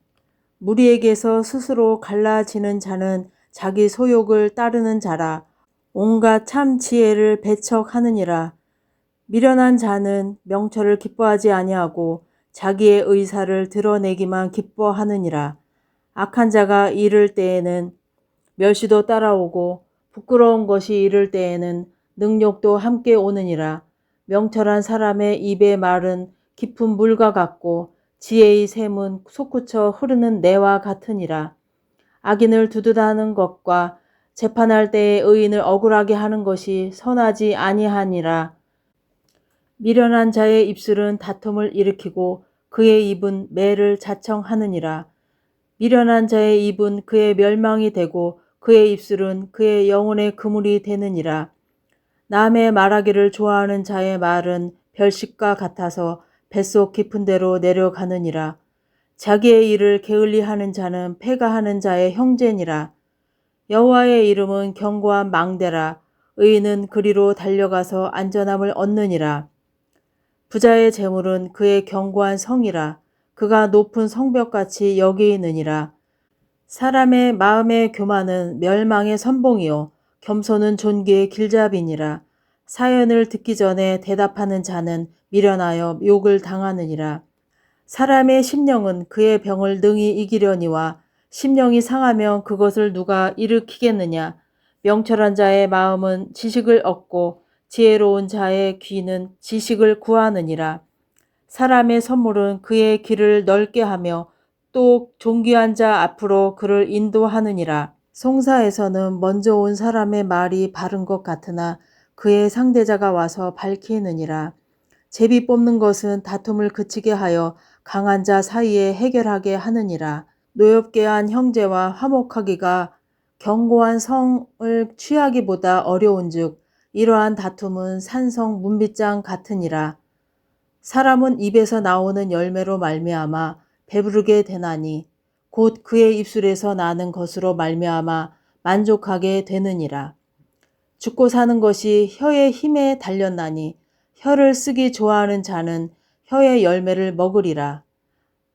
무리에게서 스스로 갈라지는 자는 자기 소욕을 따르는 자라. 온갖 참 지혜를 배척하느니라. 미련한 자는 명철을 기뻐하지 아니하고 자기의 의사를 드러내기만 기뻐하느니라. 악한 자가 이를 때에는 멸시도 따라오고 부끄러운 것이 이를 때에는 능욕도 함께 오느니라. 명철한 사람의 입의 말은 깊은 물과 같고 지혜의 샘은 솟구쳐 흐르는 내와 같으니라. 악인을 두둔하는 것과 재판할 때에 의인을 억울하게 하는 것이 선하지 아니하니라. 미련한 자의 입술은 다툼을 일으키고 그의 입은 매를 자청하느니라. 미련한 자의 입은 그의 멸망이 되고 그의 입술은 그의 영혼의 그물이 되느니라. 남의 말하기를 좋아하는 자의 말은 별식과 같아서 뱃속 깊은 데로 내려가느니라. 자기의 일을 게을리하는 자는 패가하는 자의 형제니라. 여호와의 이름은 견고한 망대라. 의인은 그리로 달려가서 안전함을 얻느니라. 부자의 재물은 그의 견고한 성이라. 그가 높은 성벽같이 여기느니라. 사람의 마음의 교만은 멸망의 선봉이요 겸손은 존귀의 길잡이니라. 사연을 듣기 전에 대답하는 자는 미련하여 욕을 당하느니라. 사람의 심령은 그의 병을 능히 이기려니와 심령이 상하면 그것을 누가 일으키겠느냐. 명철한 자의 마음은 지식을 얻고 지혜로운 자의 귀는 지식을 구하느니라. 사람의 선물은 그의 길을 넓게 하며 또 존귀한 자 앞으로 그를 인도하느니라. 송사에서는 먼저 온 사람의 말이 바른 것 같으나 그의 상대자가 와서 밝히느니라. 제비 뽑는 것은 다툼을 그치게 하여 강한 자 사이에 해결하게 하느니라. 노엽게 한 형제와 화목하기가 견고한 성을 취하기보다 어려운즉 이러한 다툼은 산성 문빗장 같으니라. 사람은 입에서 나오는 열매로 말미암아 배부르게 되나니 곧 그의 입술에서 나는 것으로 말미암아 만족하게 되느니라. 죽고 사는 것이 혀의 힘에 달렸나니 혀를 쓰기 좋아하는 자는 혀의 열매를 먹으리라.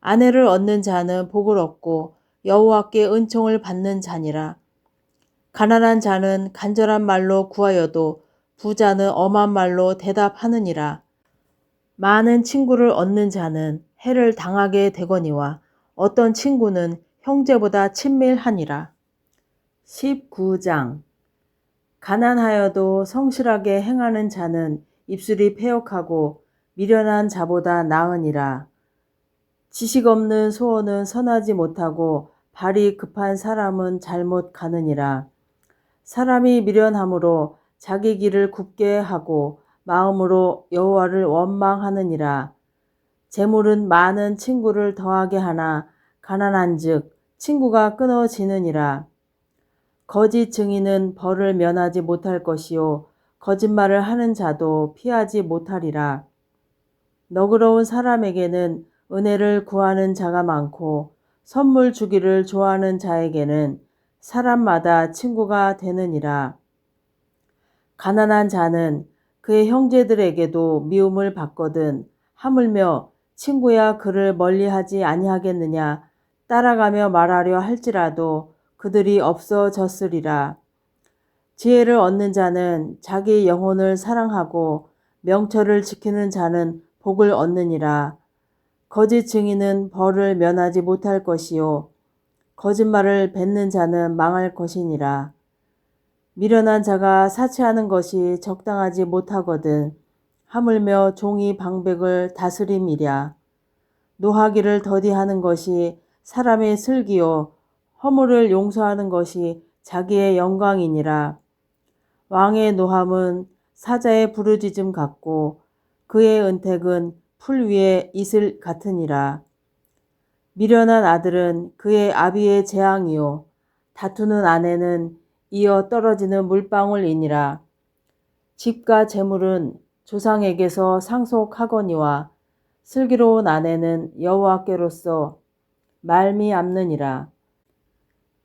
아내를 얻는 자는 복을 얻고 여호와께 은총을 받는 자니라. 가난한 자는 간절한 말로 구하여도 부자는 엄한 말로 대답하느니라. 많은 친구를 얻는 자는 해를 당하게 되거니와 어떤 친구는 형제보다 친밀하니라. 19장. 가난하여도 성실하게 행하는 자는 입술이 패역하고 미련한 자보다 나으니라. 지식 없는 소원은 선하지 못하고 발이 급한 사람은 잘못 가느니라. 사람이 미련함으로 자기 길을 굽게 하고 마음으로 여호와를 원망하느니라. 재물은 많은 친구를 더하게 하나 가난한즉 친구가 끊어지느니라. 거짓 증인은 벌을 면하지 못할 것이요 거짓말을 하는 자도 피하지 못하리라. 너그러운 사람에게는 은혜를 구하는 자가 많고 선물 주기를 좋아하는 자에게는 사람마다 친구가 되느니라. 가난한 자는 그의 형제들에게도 미움을 받거든 하물며 친구야 그를 멀리하지 아니하겠느냐 따라가며 말하려 할지라도 그들이 없어졌으리라. 지혜를 얻는 자는 자기 영혼을 사랑하고 명철을 지키는 자는 복을 얻느니라. 거짓 증인은 벌을 면하지 못할 것이요 거짓말을 뱉는 자는 망할 것이니라. 미련한 자가 사치하는 것이 적당하지 못하거든 하물며 종이 방백을 다스림이랴. 노하기를 더디하는 것이 사람의 슬기요 허물을 용서하는 것이 자기의 영광이니라. 왕의 노함은 사자의 부르짖음 같고 그의 은택은 풀 위에 이슬 같으니라. 미련한 아들은 그의 아비의 재앙이요 다투는 아내는 이어 떨어지는 물방울이니라. 집과 재물은 조상에게서 상속하거니와 슬기로운 아내는 여호와께로서 말미암느니라.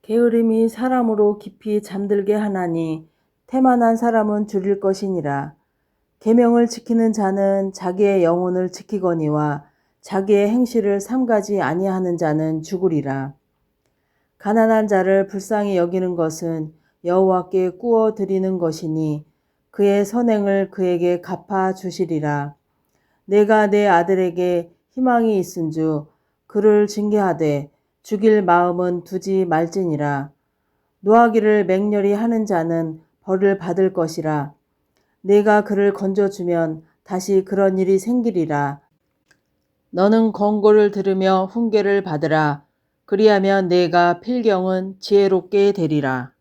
게으름이 사람으로 깊이 잠들게 하나니 태만한 사람은 줄일 것이니라. 계명을 지키는 자는 자기의 영혼을 지키거니와 자기의 행실을 삼가지 아니하는 자는 죽으리라. 가난한 자를 불쌍히 여기는 것은 여호와께 꾸어 드리는 것이니 그의 선행을 그에게 갚아 주시리라. 내가 내 아들에게 희망이 있은즉 그를 징계하되 죽일 마음은 두지 말지니라. 노하기를 맹렬히 하는 자는 벌을 받을 것이라. 내가 그를 건져주면 다시 그런 일이 생기리라. 너는 권고를 들으며 훈계를 받으라. 그리하면 내가 필경은 지혜롭게 되리라.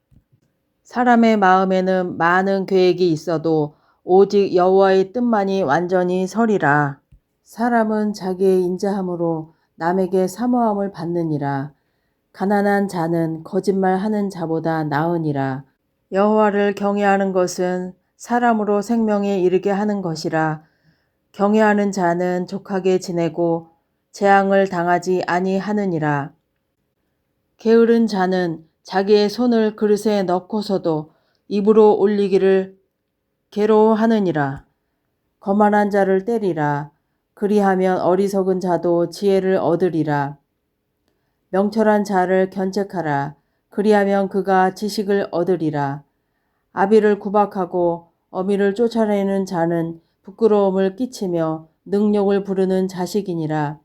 사람의 마음에는 많은 계획이 있어도 오직 여호와의 뜻만이 완전히 서리라. 사람은 자기의 인자함으로 남에게 사모함을 받느니라. 가난한 자는 거짓말하는 자보다 나으니라. 여호와를 경외하는 것은 사람으로 생명에 이르게 하는 것이라. 경외하는 자는 족하게 지내고 재앙을 당하지 아니하느니라. 게으른 자는 자기의 손을 그릇에 넣고서도 입으로 올리기를 괴로워하느니라. 거만한 자를 때리라. 그리하면 어리석은 자도 지혜를 얻으리라. 명철한 자를 견책하라. 그리하면 그가 지식을 얻으리라. 아비를 구박하고 어미를 쫓아내는 자는 부끄러움을 끼치며 능욕을 부르는 자식이니라.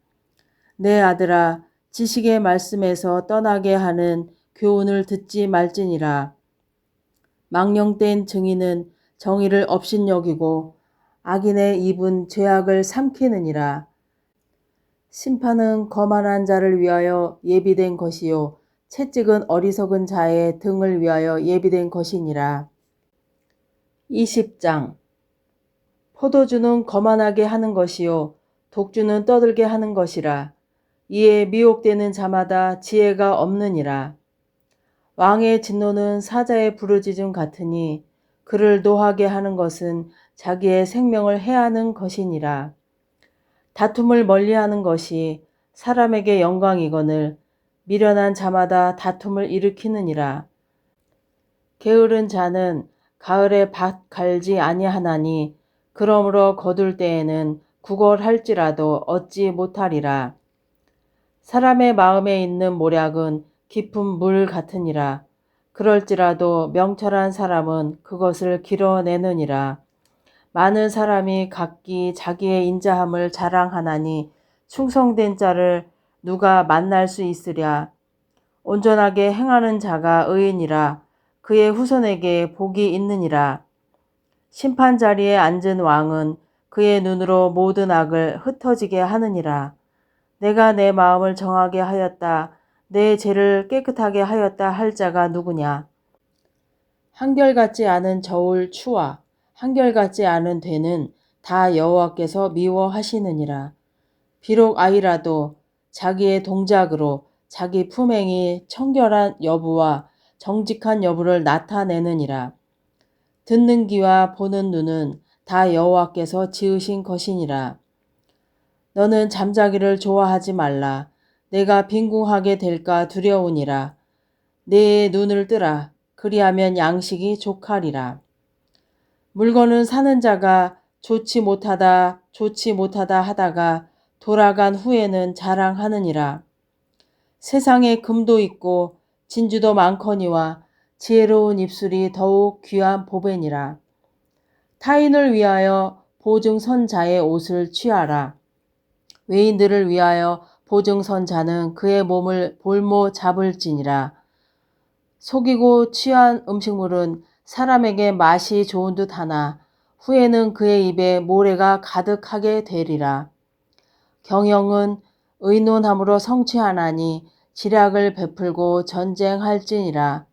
내 아들아, 지식의 말씀에서 떠나게 하는 교훈을 듣지 말지니라. 망령된 증인은 정의를 업신여기고 악인의 입은 죄악을 삼키느니라. 심판은 거만한 자를 위하여 예비된 것이요 채찍은 어리석은 자의 등을 위하여 예비된 것이니라. 20장 포도주는 거만하게 하는 것이요 독주는 떠들게 하는 것이라. 이에 미혹되는 자마다 지혜가 없느니라. 왕의 진노는 사자의 부르짖음 같으니 그를 노하게 하는 것은 자기의 생명을 해하는 것이니라. 다툼을 멀리하는 것이 사람에게 영광이거늘 미련한 자마다 다툼을 일으키느니라. 게으른 자는 가을에 밭 갈지 아니하나니 그러므로 거둘 때에는 구걸할지라도 얻지 못하리라. 사람의 마음에 있는 모략은 깊은 물 같으니라. 그럴지라도 명철한 사람은 그것을 길어내느니라. 많은 사람이 각기 자기의 인자함을 자랑하나니 충성된 자를 누가 만날 수 있으랴. 온전하게 행하는 자가 의인이라. 그의 후손에게 복이 있느니라. 심판 자리에 앉은 왕은 그의 눈으로 모든 악을 흩어지게 하느니라. 내가 내 마음을 정하게 하였다. 내 죄를 깨끗하게 하였다 할 자가 누구냐. 한결같지 않은 저울 추와 한결같지 않은 되는 다 여호와께서 미워하시느니라. 비록 아이라도 자기의 동작으로 자기 품행이 청결한 여부와 정직한 여부를 나타내느니라. 듣는 귀와 보는 눈은 다 여호와께서 지으신 것이니라. 너는 잠자기를 좋아하지 말라. 내가 빈궁하게 될까 두려우니라. 내 눈을 뜨라. 그리하면 양식이 족하리라. 물건을 사는 자가 좋지 못하다 하다가 돌아간 후에는 자랑하느니라. 세상에 금도 있고 진주도 많거니와 지혜로운 입술이 더욱 귀한 보배니라. 타인을 위하여 보증선 자의 옷을 취하라. 외인들을 위하여 보증선 자는 그의 몸을 볼모 잡을지니라. 속이고 취한 음식물은 사람에게 맛이 좋은 듯 하나 후에는 그의 입에 모래가 가득하게 되리라. 경영은 의논함으로 성취하나니 지략을 베풀고 전쟁할지니라.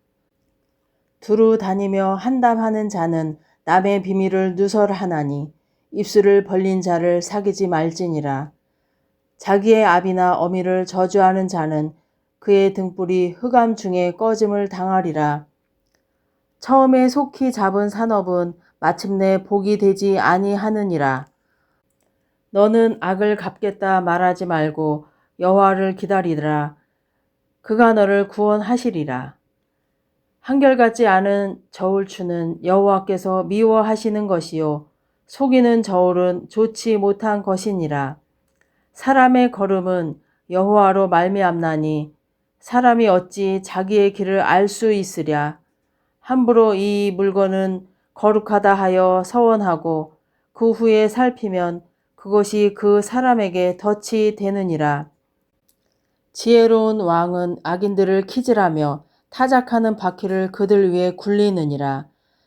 두루 다니며 한담하는 자는 남의 비밀을 누설하나니 입술을 벌린 자를 사귀지 말지니라. 자기의 아비나 어미를 저주하는 자는 그의 등불이 흑암 중에 꺼짐을 당하리라. 처음에 속히 잡은 산업은 마침내 복이 되지 아니하느니라. 너는 악을 갚겠다 말하지 말고 여호와를 기다리라. 그가 너를 구원하시리라. 한결같지 않은 저울추는 여호와께서 미워하시는 것이요 속이는 저울은 좋지 못한 것이니라. 사람의 걸음은 여호와로 말미암나니 사람이 어찌 자기의 길을 알 수 있으랴. 함부로 이 물건은 거룩하다 하여 서원하고 그 후에 살피면 그것이 그 사람에게 덫이 되느니라. 지혜로운 왕은 악인들을 키질하며 타작하는 바퀴를 그들 위에 굴리느니라.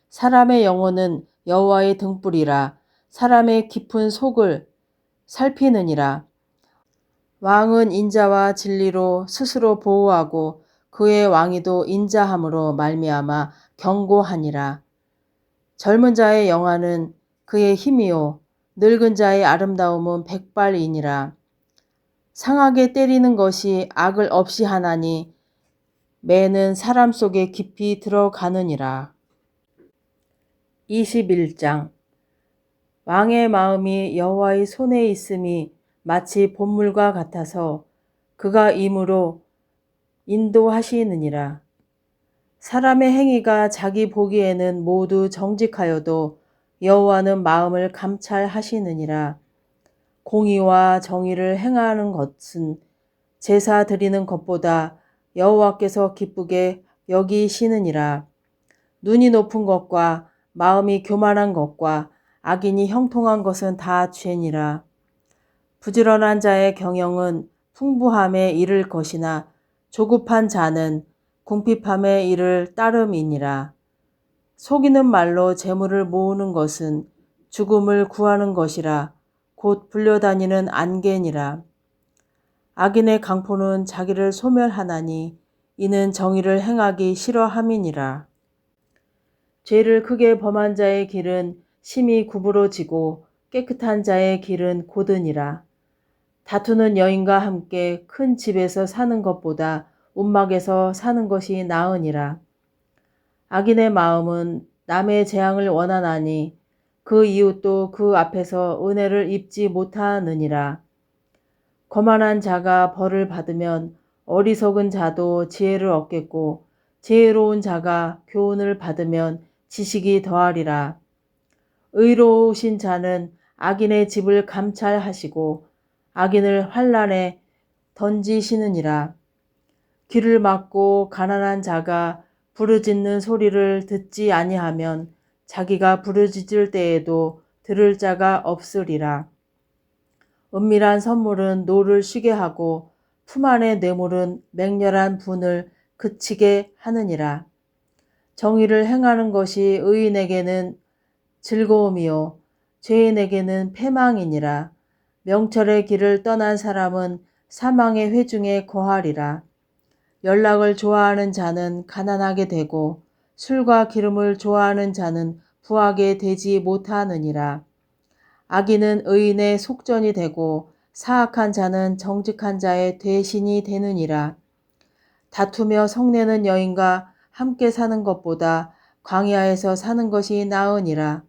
사람의 영혼은 여호와의 등불이라. 사람의 깊은 속을 살피느니라. 왕은 인자와 진리로 스스로 보호하고 그의 왕위도 인자함으로 말미암아 경고하니라. 젊은 자의 영화는 그의 힘이요 늙은 자의 아름다움은 백발이니라. 상하게 때리는 것이 악을 없이 하나니 매는 사람 속에 깊이 들어가느니라. 21장 왕의 마음이 여호와의 손에 있음이 마치 봇물과 같아서 그가 임으로 인도하시느니라. 사람의 행위가 자기 보기에는 모두 정직하여도 여호와는 마음을 감찰하시느니라. 공의와 정의를 행하는 것은 제사 드리는 것보다 여호와께서 기쁘게 여기시느니라. 눈이 높은 것과 마음이 교만한 것과 악인이 형통한 것은 다 죄니라. 부지런한 자의 경영은 풍부함에 이를 것이나 조급한 자는 궁핍함에 이를 따름이니라. 속이는 말로 재물을 모으는 것은 죽음을 구하는 것이라 곧 불려다니는 안개니라. 악인의 강포는 자기를 소멸하나니 이는 정의를 행하기 싫어함이니라. 죄를 크게 범한 자의 길은 심히 구부러지고 깨끗한 자의 길은 고드니라. 다투는 여인과 함께 큰 집에서 사는 것보다 움막에서 사는 것이 나으니라. 악인의 마음은 남의 재앙을 원하나니 그 이웃도 그 앞에서 은혜를 입지 못하느니라. 거만한 자가 벌을 받으면 어리석은 자도 지혜를 얻겠고 지혜로운 자가 교훈을 받으면 지식이 더하리라. 의로우신 자는 악인의 집을 감찰하시고 악인을 환난에 던지시느니라. 귀를 막고 가난한 자가 부르짖는 소리를 듣지 아니하면 자기가 부르짖을 때에도 들을 자가 없으리라. 은밀한 선물은 노를 쉬게 하고 품 안의 뇌물은 맹렬한 분을 그치게 하느니라. 정의를 행하는 것이 의인에게는 즐거움이요 죄인에게는 패망이니라. 명철의 길을 떠난 사람은 사망의 회중에 거하리라. 연락을 좋아하는 자는 가난하게 되고 술과 기름을 좋아하는 자는 부하게 되지 못하느니라. 악인은 의인의 속전이 되고 사악한 자는 정직한 자의 대신이 되느니라. 다투며 성내는 여인과 함께 사는 것보다 광야에서 사는 것이 나으니라.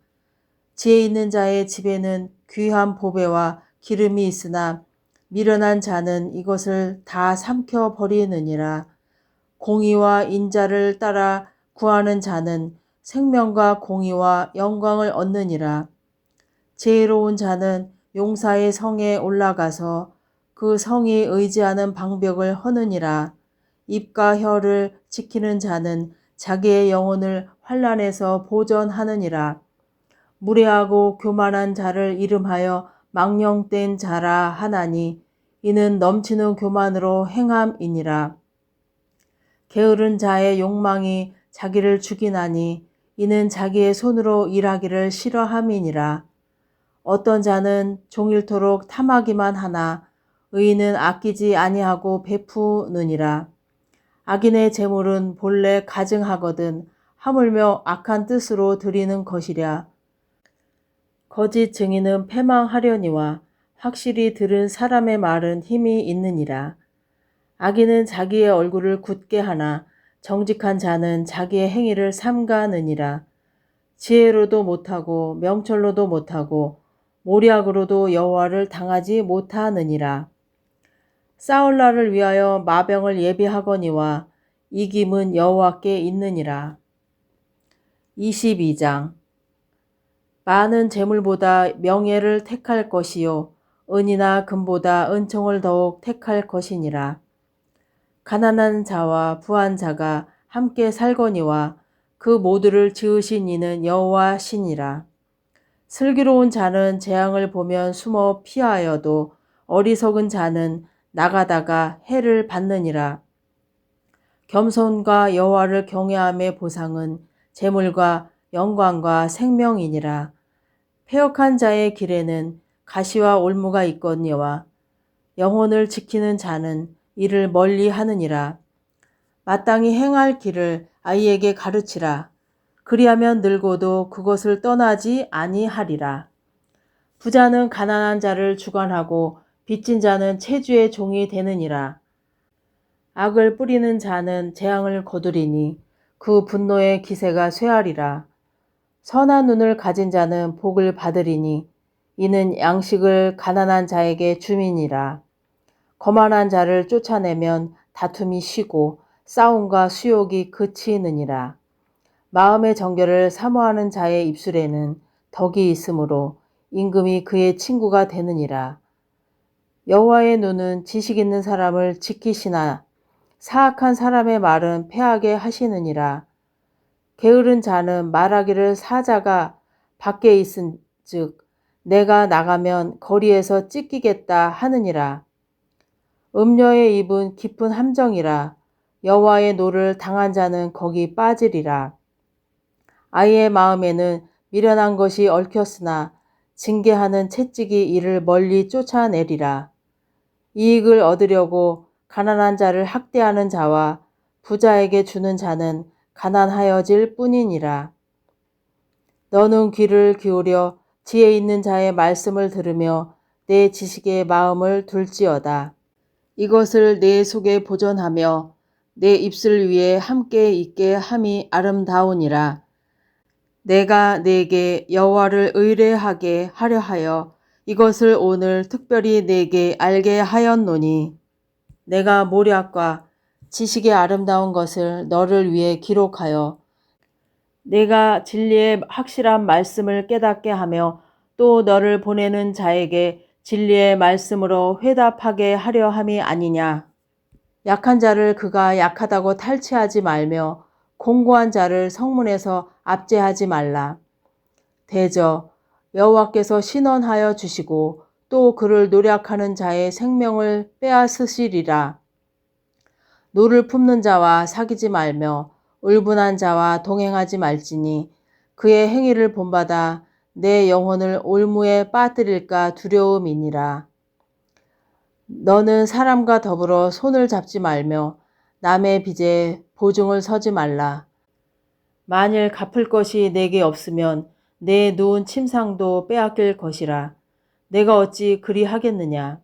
지혜 있는 자의 집에는 귀한 보배와 기름이 있으나 미련한 자는 이것을 다 삼켜 버리느니라. 공의와 인자를 따라 구하는 자는 생명과 공의와 영광을 얻느니라. 지혜로운 자는 용사의 성에 올라가서 그 성이 의지하는 방벽을 허느니라. 입과 혀를 지키는 자는 자기의 영혼을 환난에서 보전하느니라. 무례하고 교만한 자를 이름하여 망령된 자라 하나니 이는 넘치는 교만으로 행함이니라. 게으른 자의 욕망이 자기를 죽이나니 이는 자기의 손으로 일하기를 싫어함이니라. 어떤 자는 종일토록 탐하기만 하나 의인은 아끼지 아니하고 베푸느니라. 악인의 재물은 본래 가증하거든 하물며 악한 뜻으로 드리는 것이랴. 거짓 증인은 패망하려니와 확실히 들은 사람의 말은 힘이 있느니라. 악인은 자기의 얼굴을 굳게 하나 정직한 자는 자기의 행위를 삼가느니라. 지혜로도 못하고 명철로도 못하고 모략으로도 여호와를 당하지 못하느니라. 싸울 날을 위하여 마병을 예비하거니와 이김은 여호와께 있느니라. 22장. 많은 재물보다 명예를 택할 것이요 은이나 금보다 은총을 더욱 택할 것이니라. 가난한 자와 부한 자가 함께 살거니와 그 모두를 지으신 이는 여호와시니라. 슬기로운 자는 재앙을 보면 숨어 피하여도 어리석은 자는 나가다가 해를 받느니라. 겸손과 여호와를 경외함의 보상은 재물과 영광과 생명이니라. 패역한 자의 길에는 가시와 올무가 있거니와 영혼을 지키는 자는 이를 멀리 하느니라. 마땅히 행할 길을 아이에게 가르치라. 그리하면 늙어도 그것을 떠나지 아니하리라. 부자는 가난한 자를 주관하고 빚진 자는 체주의 종이 되느니라. 악을 뿌리는 자는 재앙을 거두리니 그 분노의 기세가 쇠하리라. 선한 눈을 가진 자는 복을 받으리니 이는 양식을 가난한 자에게 줌이니라. 거만한 자를 쫓아내면 다툼이 쉬고 싸움과 수욕이 그치느니라. 마음의 정결을 사모하는 자의 입술에는 덕이 있으므로 임금이 그의 친구가 되느니라. 여호와의 눈은 지식 있는 사람을 지키시나 사악한 사람의 말은 패하게 하시느니라. 게으른 자는 말하기를 사자가 밖에 있은즉 내가 나가면 거리에서 찢기겠다 하느니라. 음녀의 입은 깊은 함정이라. 여호와의 노를 당한 자는 거기 빠지리라. 아이의 마음에는 미련한 것이 얽혔으나 징계하는 채찍이 이를 멀리 쫓아내리라. 이익을 얻으려고 가난한 자를 학대하는 자와 부자에게 주는 자는 가난하여질 뿐이니라. 너는 귀를 기울여 지혜 있는 자의 말씀을 들으며 내 지식에 마음을 둘지어다. 이것을 내 속에 보존하며 내 입술 위에 함께 있게 함이 아름다우니라. 내가 네게 여호와를 의뢰하게 하려 하여 이것을 오늘 특별히 네게 알게 하였노니 내가 모략과 지식의 아름다운 것을 너를 위해 기록하여 내가 진리의 확실한 말씀을 깨닫게 하며 또 너를 보내는 자에게 진리의 말씀으로 회답하게 하려 함이 아니냐. 약한 자를 그가 약하다고 탈취하지 말며 공고한 자를 성문에서 압제하지 말라. 대저 여호와께서 신원하여 주시고 또 그를 노략하는 자의 생명을 빼앗으시리라. 노를 품는 자와 사귀지 말며 울분한 자와 동행하지 말지니 그의 행위를 본받아 내 영혼을 올무에 빠뜨릴까 두려움이니라. 너는 사람과 더불어 손을 잡지 말며 남의 빚에 보증을 서지 말라. 만일 갚을 것이 내게 없으면 내 누운 침상도 빼앗길 것이라. 내가 어찌 그리 하겠느냐.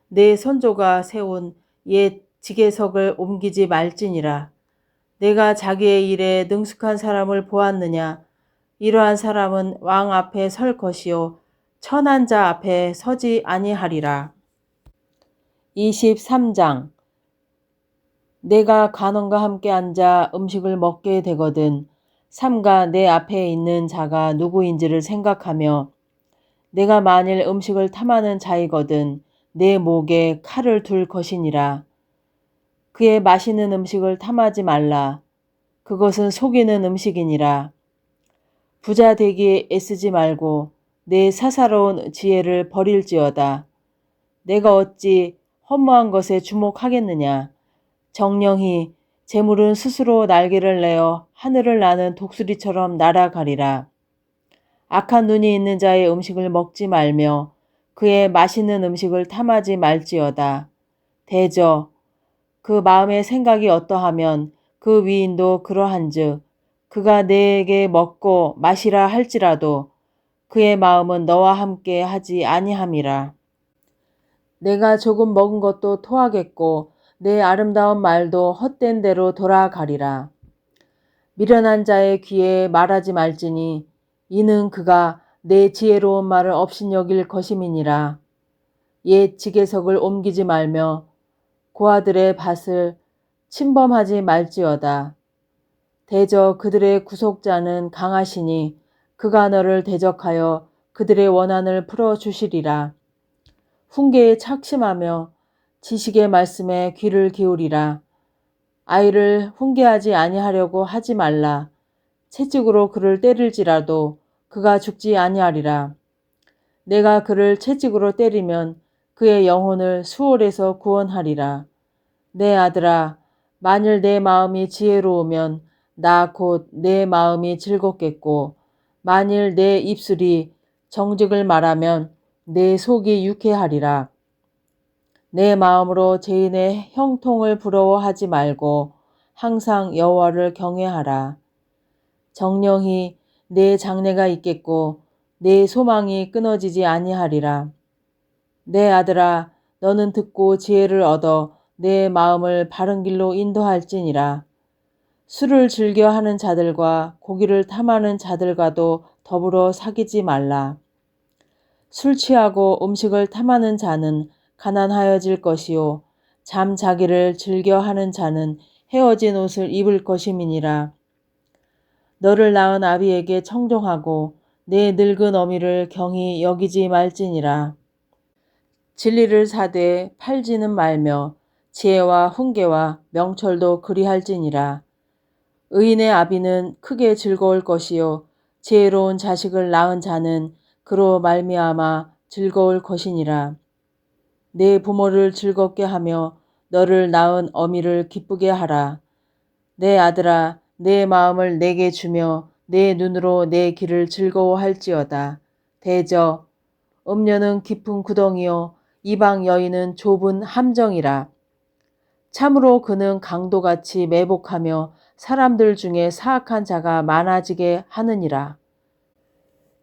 내 선조가 세운 옛 지계석을 옮기지 말지니라. 내가 자기의 일에 능숙한 사람을 보았느냐. 이러한 사람은 왕 앞에 설 것이요 천한 자 앞에 서지 아니하리라. 23장. 내가 간원과 함께 앉아 음식을 먹게 되거든 삼가 내 앞에 있는 자가 누구인지를 생각하며 내가 만일 음식을 탐하는 자이거든 내 목에 칼을 둘 것이니라. 그의 맛있는 음식을 탐하지 말라. 그것은 속이는 음식이니라. 부자 되기에 애쓰지 말고 내 사사로운 지혜를 버릴지어다. 내가 어찌 허무한 것에 주목하겠느냐. 정령히 재물은 스스로 날개를 내어 하늘을 나는 독수리처럼 날아가리라. 악한 눈이 있는 자의 음식을 먹지 말며 그의 맛있는 음식을 탐하지 말지어다. 대저 그 마음의 생각이 어떠하면 그 위인도 그러한즉 그가 내게 먹고 마시라 할지라도 그의 마음은 너와 함께 하지 아니함이라. 내가 조금 먹은 것도 토하겠고 내 아름다운 말도 헛된 대로 돌아가리라. 미련한 자의 귀에 말하지 말지니 이는 그가 내 지혜로운 말을 업신여길 것임이니라. 옛 지게석을 옮기지 말며 고아들의 밭을 침범하지 말지어다. 대저 그들의 구속자는 강하시니 그가 너를 대적하여 그들의 원한을 풀어주시리라. 훈계에 착심하며 지식의 말씀에 귀를 기울이라. 아이를 훈계하지 아니하려고 하지 말라. 채찍으로 그를 때릴지라도 그가 죽지 아니하리라. 내가 그를 채찍으로 때리면 그의 영혼을 수월에서 구원하리라. 내 아들아, 만일 내 마음이 지혜로우면 나 곧 내 마음이 즐겁겠고 만일 내 입술이 정직을 말하면 내 속이 유쾌하리라. 내 마음으로 죄인의 형통을 부러워하지 말고 항상 여호와를 경외하라. 정령히 내 장래가 있겠고 내 소망이 끊어지지 아니하리라. 내 아들아, 너는 듣고 지혜를 얻어 내 마음을 바른 길로 인도할지니라. 술을 즐겨 하는 자들과 고기를 탐하는 자들과도 더불어 사귀지 말라. 술 취하고 음식을 탐하는 자는 가난하여질 것이요 잠자기를 즐겨 하는 자는 헤어진 옷을 입을 것임이니라. 너를 낳은 아비에게 청종하고 내 늙은 어미를 경히 여기지 말지니라. 진리를 사되 팔지는 말며 지혜와 훈계와 명철도 그리할지니라. 의인의 아비는 크게 즐거울 것이요 지혜로운 자식을 낳은 자는 그로 말미암아 즐거울 것이니라. 내 부모를 즐겁게 하며 너를 낳은 어미를 기쁘게 하라. 내 아들아, 내 마음을 내게 주며 내 눈으로 내 길을 즐거워할지어다. 대저 음녀는 깊은 구덩이요 이방 여인은 좁은 함정이라. 참으로 그는 강도같이 매복하며 사람들 중에 사악한 자가 많아지게 하느니라.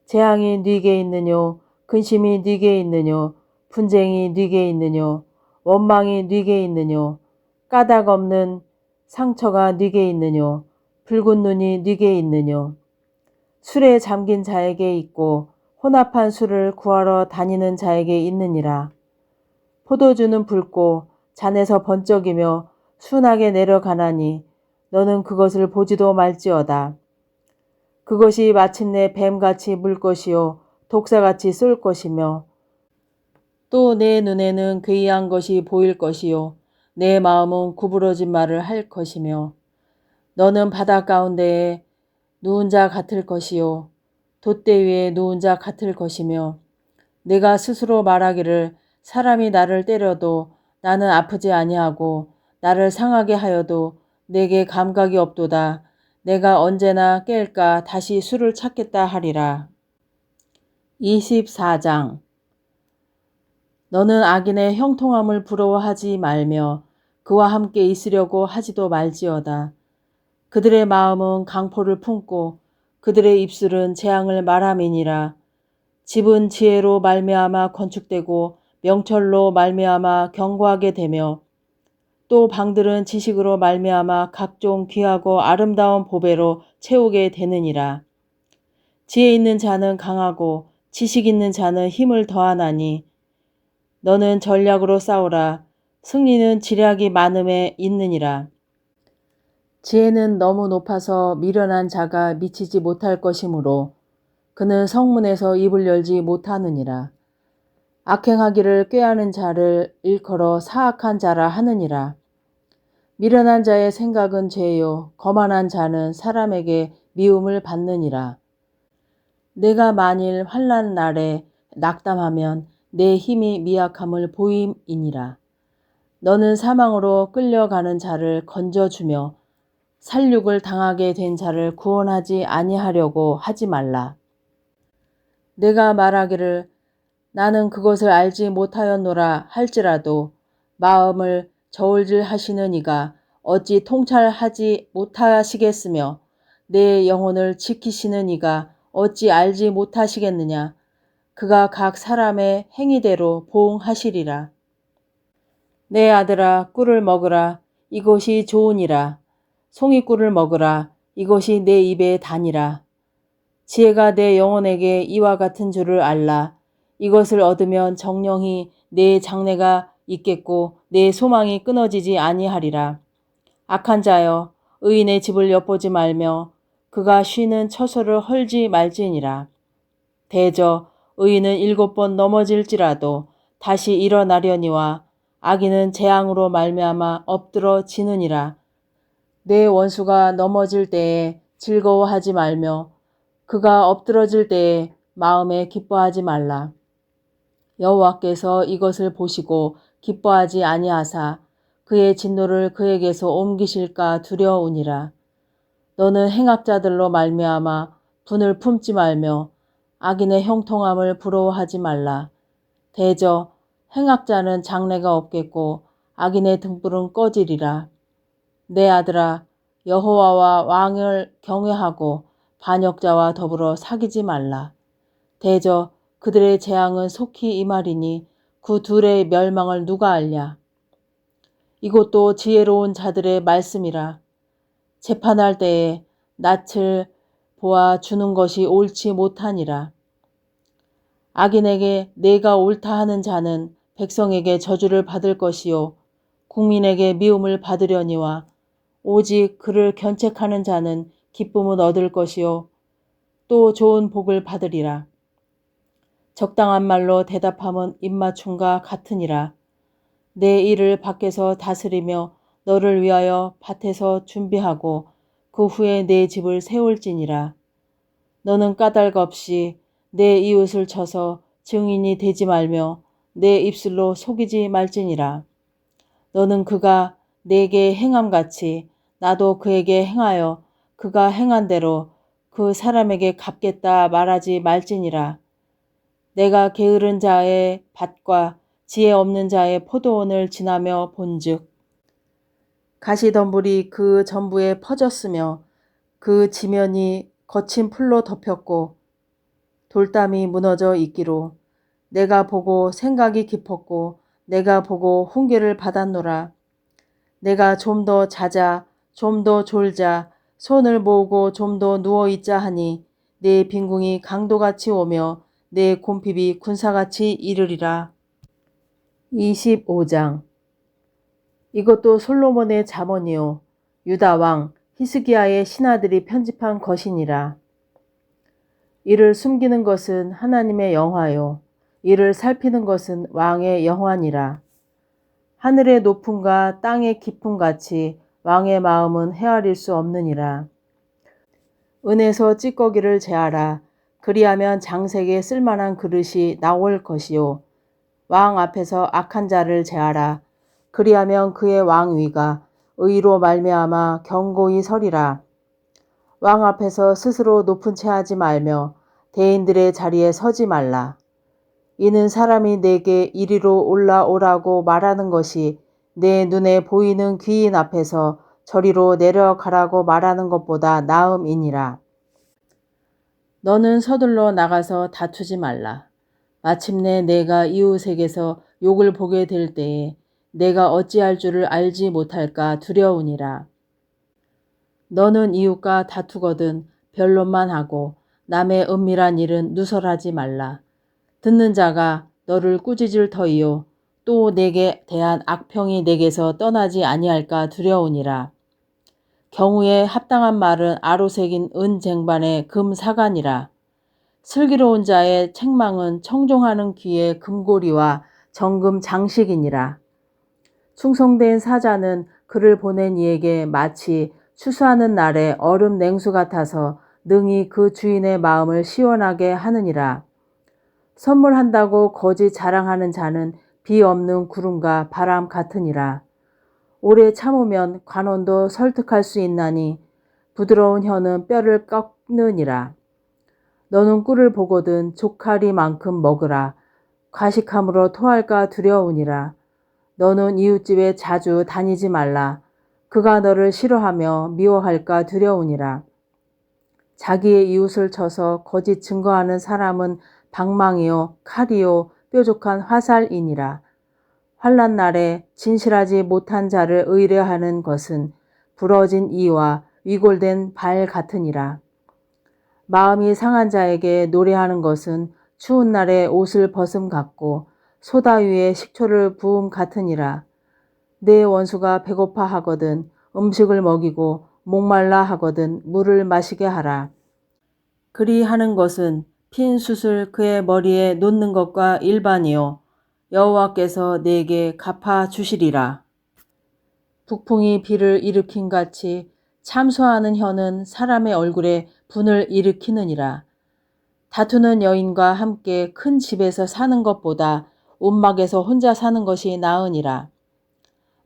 재앙이 네게 있느뇨 근심이 네게 있느뇨 분쟁이 네게 있느뇨 원망이 네게 있느뇨 까닭 없는 상처가 네게 있느뇨 붉은 눈이 네게 있느뇨 술에 잠긴 자에게 있고 혼합한 술을 구하러 다니는 자에게 있느니라. 포도주는 붉고 잔에서 번쩍이며 순하게 내려가나니 너는 그것을 보지도 말지어다. 그것이 마침내 뱀같이 물 것이요 독사같이 쏠 것이며 또 내 눈에는 괴이한 것이 보일 것이요 내 마음은 구부러진 말을 할 것이며 너는 바다 가운데에 누운 자 같을 것이요 돛대 위에 누운 자 같을 것이며 내가 스스로 말하기를 사람이 나를 때려도 나는 아프지 아니하고 나를 상하게 하여도 내게 감각이 없도다. 내가 언제나 깰까 다시 술을 찾겠다 하리라. 24장 너는 악인의 형통함을 부러워하지 말며 그와 함께 있으려고 하지도 말지어다. 그들의 마음은 강포를 품고 그들의 입술은 재앙을 말함이니라. 집은 지혜로 말미암아 건축되고 명철로 말미암아 견고하게 되며 또 방들은 지식으로 말미암아 각종 귀하고 아름다운 보배로 채우게 되느니라. 지혜 있는 자는 강하고 지식 있는 자는 힘을 더하나니 너는 전략으로 싸우라. 승리는 지략이 많음에 있느니라. 지혜는 너무 높아서 미련한 자가 미치지 못할 것이므로 그는 성문에서 입을 열지 못하느니라. 악행하기를 꾀하는 자를 일컬어 사악한 자라 하느니라. 미련한 자의 생각은 죄요 거만한 자는 사람에게 미움을 받느니라. 내가 만일 환난 날에 낙담하면 내 힘이 미약함을 보임이니라. 너는 사망으로 끌려가는 자를 건져주며 살육을 당하게 된 자를 구원하지 아니하려고 하지 말라. 내가 말하기를 나는 그것을 알지 못하였노라 할지라도 마음을 저울질 하시는 이가 어찌 통찰하지 못하시겠으며 내 영혼을 지키시는 이가 어찌 알지 못하시겠느냐. 그가 각 사람의 행위대로 보응하시리라. 내 아들아, 꿀을 먹으라. 이것이 좋으니라. 송이꿀을 먹으라. 이것이 내 입에 다니라. 지혜가 내 영혼에게 이와 같은 줄을 알라. 이것을 얻으면 정령히 내 장래가 있겠고 내 소망이 끊어지지 아니하리라. 악한 자여, 의인의 집을 엿보지 말며 그가 쉬는 처소를 헐지 말지니라. 대저 의인은 7번 넘어질지라도 다시 일어나려니와 악인은 재앙으로 말미암아 엎드러지느니라. 내 원수가 넘어질 때에 즐거워하지 말며 그가 엎드러질 때에 마음에 기뻐하지 말라. 여호와께서 이것을 보시고 기뻐하지 아니하사 그의 진노를 그에게서 옮기실까 두려우니라. 너는 행악자들로 말미암아 분을 품지 말며 악인의 형통함을 부러워하지 말라. 대저 행악자는 장래가 없겠고 악인의 등불은 꺼지리라. 내 아들아, 여호와와 왕을 경외하고 반역자와 더불어 사귀지 말라. 대저 그들의 재앙은 속히 임하리니 그 둘의 멸망을 누가 알랴. 이것도 지혜로운 자들의 말씀이라. 재판할 때에 낯을 보아 주는 것이 옳지 못하니라. 악인에게 내가 옳다 하는 자는 백성에게 저주를 받을 것이요 국민에게 미움을 받으려니와 오직 그를 견책하는 자는 기쁨을 얻을 것이요 또 좋은 복을 받으리라. 적당한 말로 대답함은 입맞춤과 같으니라. 내 일을 밖에서 다스리며 너를 위하여 밭에서 준비하고 그 후에 내 집을 세울지니라. 너는 까닭 없이 내 이웃을 쳐서 증인이 되지 말며 내 입술로 속이지 말지니라. 너는 그가 내게 행함같이 나도 그에게 행하여 그가 행한 대로 그 사람에게 갚겠다 말하지 말지니라. 내가 게으른 자의 밭과 지혜 없는 자의 포도원을 지나며 본즉 가시덤불이 그 전부에 퍼졌으며 그 지면이 거친 풀로 덮였고 돌담이 무너져 있기로 내가 보고 생각이 깊었고 내가 보고 훈계를 받았노라. 내가 좀 더 자자 좀 더 졸자 손을 모으고 좀 더 누워있자 하니 내 빈궁이 강도같이 오며 내 곰핍이 군사같이 이르리라. 25장. 이것도 솔로몬의 잠언이요 유다 왕 히스기야의 신하들이 편집한 것이니라. 이를 숨기는 것은 하나님의 영화요 이를 살피는 것은 왕의 영화니라. 하늘의 높음과 땅의 깊음 같이 왕의 마음은 헤아릴 수 없느니라. 은에서 찌꺼기를 제하라. 그리하면 장색에 쓸만한 그릇이 나올 것이요 왕 앞에서 악한 자를 제하라. 그리하면 그의 왕위가 의로 말미암아 견고히 서리라. 왕 앞에서 스스로 높은 채 하지 말며 대인들의 자리에 서지 말라. 이는 사람이 내게 이리로 올라오라고 말하는 것이 내 눈에 보이는 귀인 앞에서 저리로 내려가라고 말하는 것보다 나음이니라. 너는 서둘러 나가서 다투지 말라. 마침내 내가 이웃에게서 욕을 보게 될 때에 내가 어찌할 줄을 알지 못할까 두려우니라. 너는 이웃과 다투거든 변론만 하고 남의 은밀한 일은 누설하지 말라. 듣는 자가 너를 꾸짖을 터이요 또 내게 대한 악평이 내게서 떠나지 아니할까 두려우니라. 경우에 합당한 말은 아로새긴 은 쟁반의 금 사관이라. 슬기로운 자의 책망은 청종하는 귀의 금고리와 정금 장식이니라. 충성된 사자는 그를 보낸 이에게 마치 추수하는 날에 얼음 냉수 같아서 능히 그 주인의 마음을 시원하게 하느니라. 선물한다고 거짓 자랑하는 자는 비 없는 구름과 바람 같으니라. 오래 참으면 관원도 설득할 수 있나니 부드러운 혀는 뼈를 꺾느니라. 너는 꿀을 보거든 조카리만큼 먹으라. 과식함으로 토할까 두려우니라. 너는 이웃집에 자주 다니지 말라. 그가 너를 싫어하며 미워할까 두려우니라. 자기의 이웃을 쳐서 거짓 증거하는 사람은 방망이요 칼이요 뾰족한 화살이니라. 환난 날에 진실하지 못한 자를 의뢰하는 것은 부러진 이와 위골된 발 같으니라. 마음이 상한 자에게 노래하는 것은 추운 날에 옷을 벗음 같고 소다 위에 식초를 부음 같으니라. 내 원수가 배고파 하거든 음식을 먹이고 목말라 하거든 물을 마시게 하라. 그리하는 것은 핀 숯을 그의 머리에 놓는 것과 일반이요 여호와께서 내게 갚아 주시리라. 북풍이 비를 일으킨 같이 참소하는 혀는 사람의 얼굴에 분을 일으키느니라. 다투는 여인과 함께 큰 집에서 사는 것보다 움막에서 혼자 사는 것이 나으니라.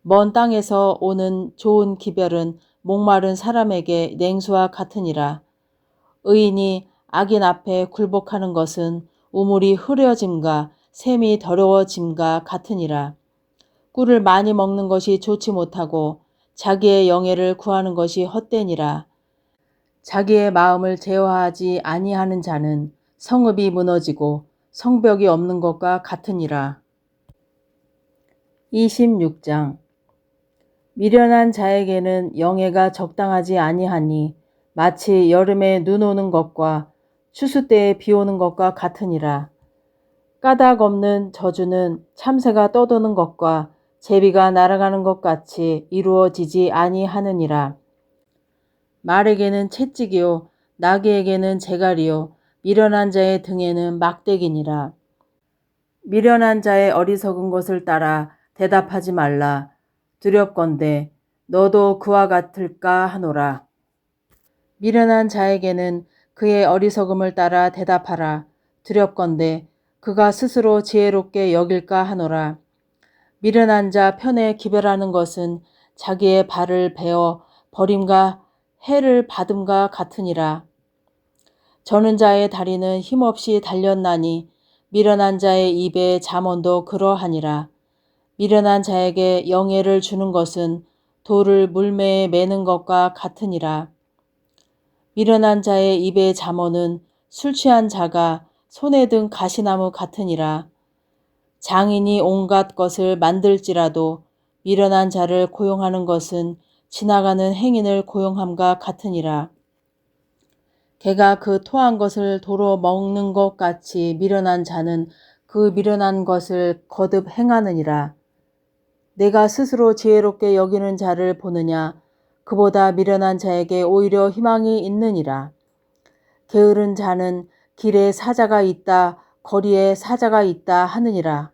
먼 땅에서 오는 좋은 기별은 목마른 사람에게 냉수와 같으니라. 의인이 악인 앞에 굴복하는 것은 우물이 흐려짐과 샘이 더러워짐과 같으니라. 꿀을 많이 먹는 것이 좋지 못하고 자기의 영예를 구하는 것이 헛되니라. 자기의 마음을 제어하지 아니하는 자는 성읍이 무너지고 성벽이 없는 것과 같으니라. 26장 미련한 자에게는 영예가 적당하지 아니하니 마치 여름에 눈 오는 것과 추수 때에 비 오는 것과 같으니라. 까닭 없는 저주는 참새가 떠도는 것과 제비가 날아가는 것 같이 이루어지지 아니하느니라. 말에게는 채찍이요 나귀에게는 재갈이요 미련한 자의 등에는 막대기니라. 미련한 자의 어리석은 것을 따라 대답하지 말라. 두렵건대 너도 그와 같을까 하노라. 미련한 자에게는 그의 어리석음을 따라 대답하라. 두렵건대 그가 스스로 지혜롭게 여길까 하노라. 미련한 자 편에 기별하는 것은 자기의 발을 베어 버림과 해를 받음과 같으니라. 저는 자의 다리는 힘없이 달렸나니 미련한 자의 입의 잠언도 그러하니라. 미련한 자에게 영예를 주는 것은 돌을 물매에 매는 것과 같으니라. 미련한 자의 입의 잠언은 술 취한 자가 손에 든 가시나무 같으니라. 장인이 온갖 것을 만들지라도 미련한 자를 고용하는 것은 지나가는 행인을 고용함과 같으니라. 개가 그 토한 것을 도로 먹는 것 같이 미련한 자는 그 미련한 것을 거듭 행하느니라. 내가 스스로 지혜롭게 여기는 자를 보느냐 그보다 미련한 자에게 오히려 희망이 있느니라. 게으른 자는 길에 사자가 있다 거리에 사자가 있다 하느니라.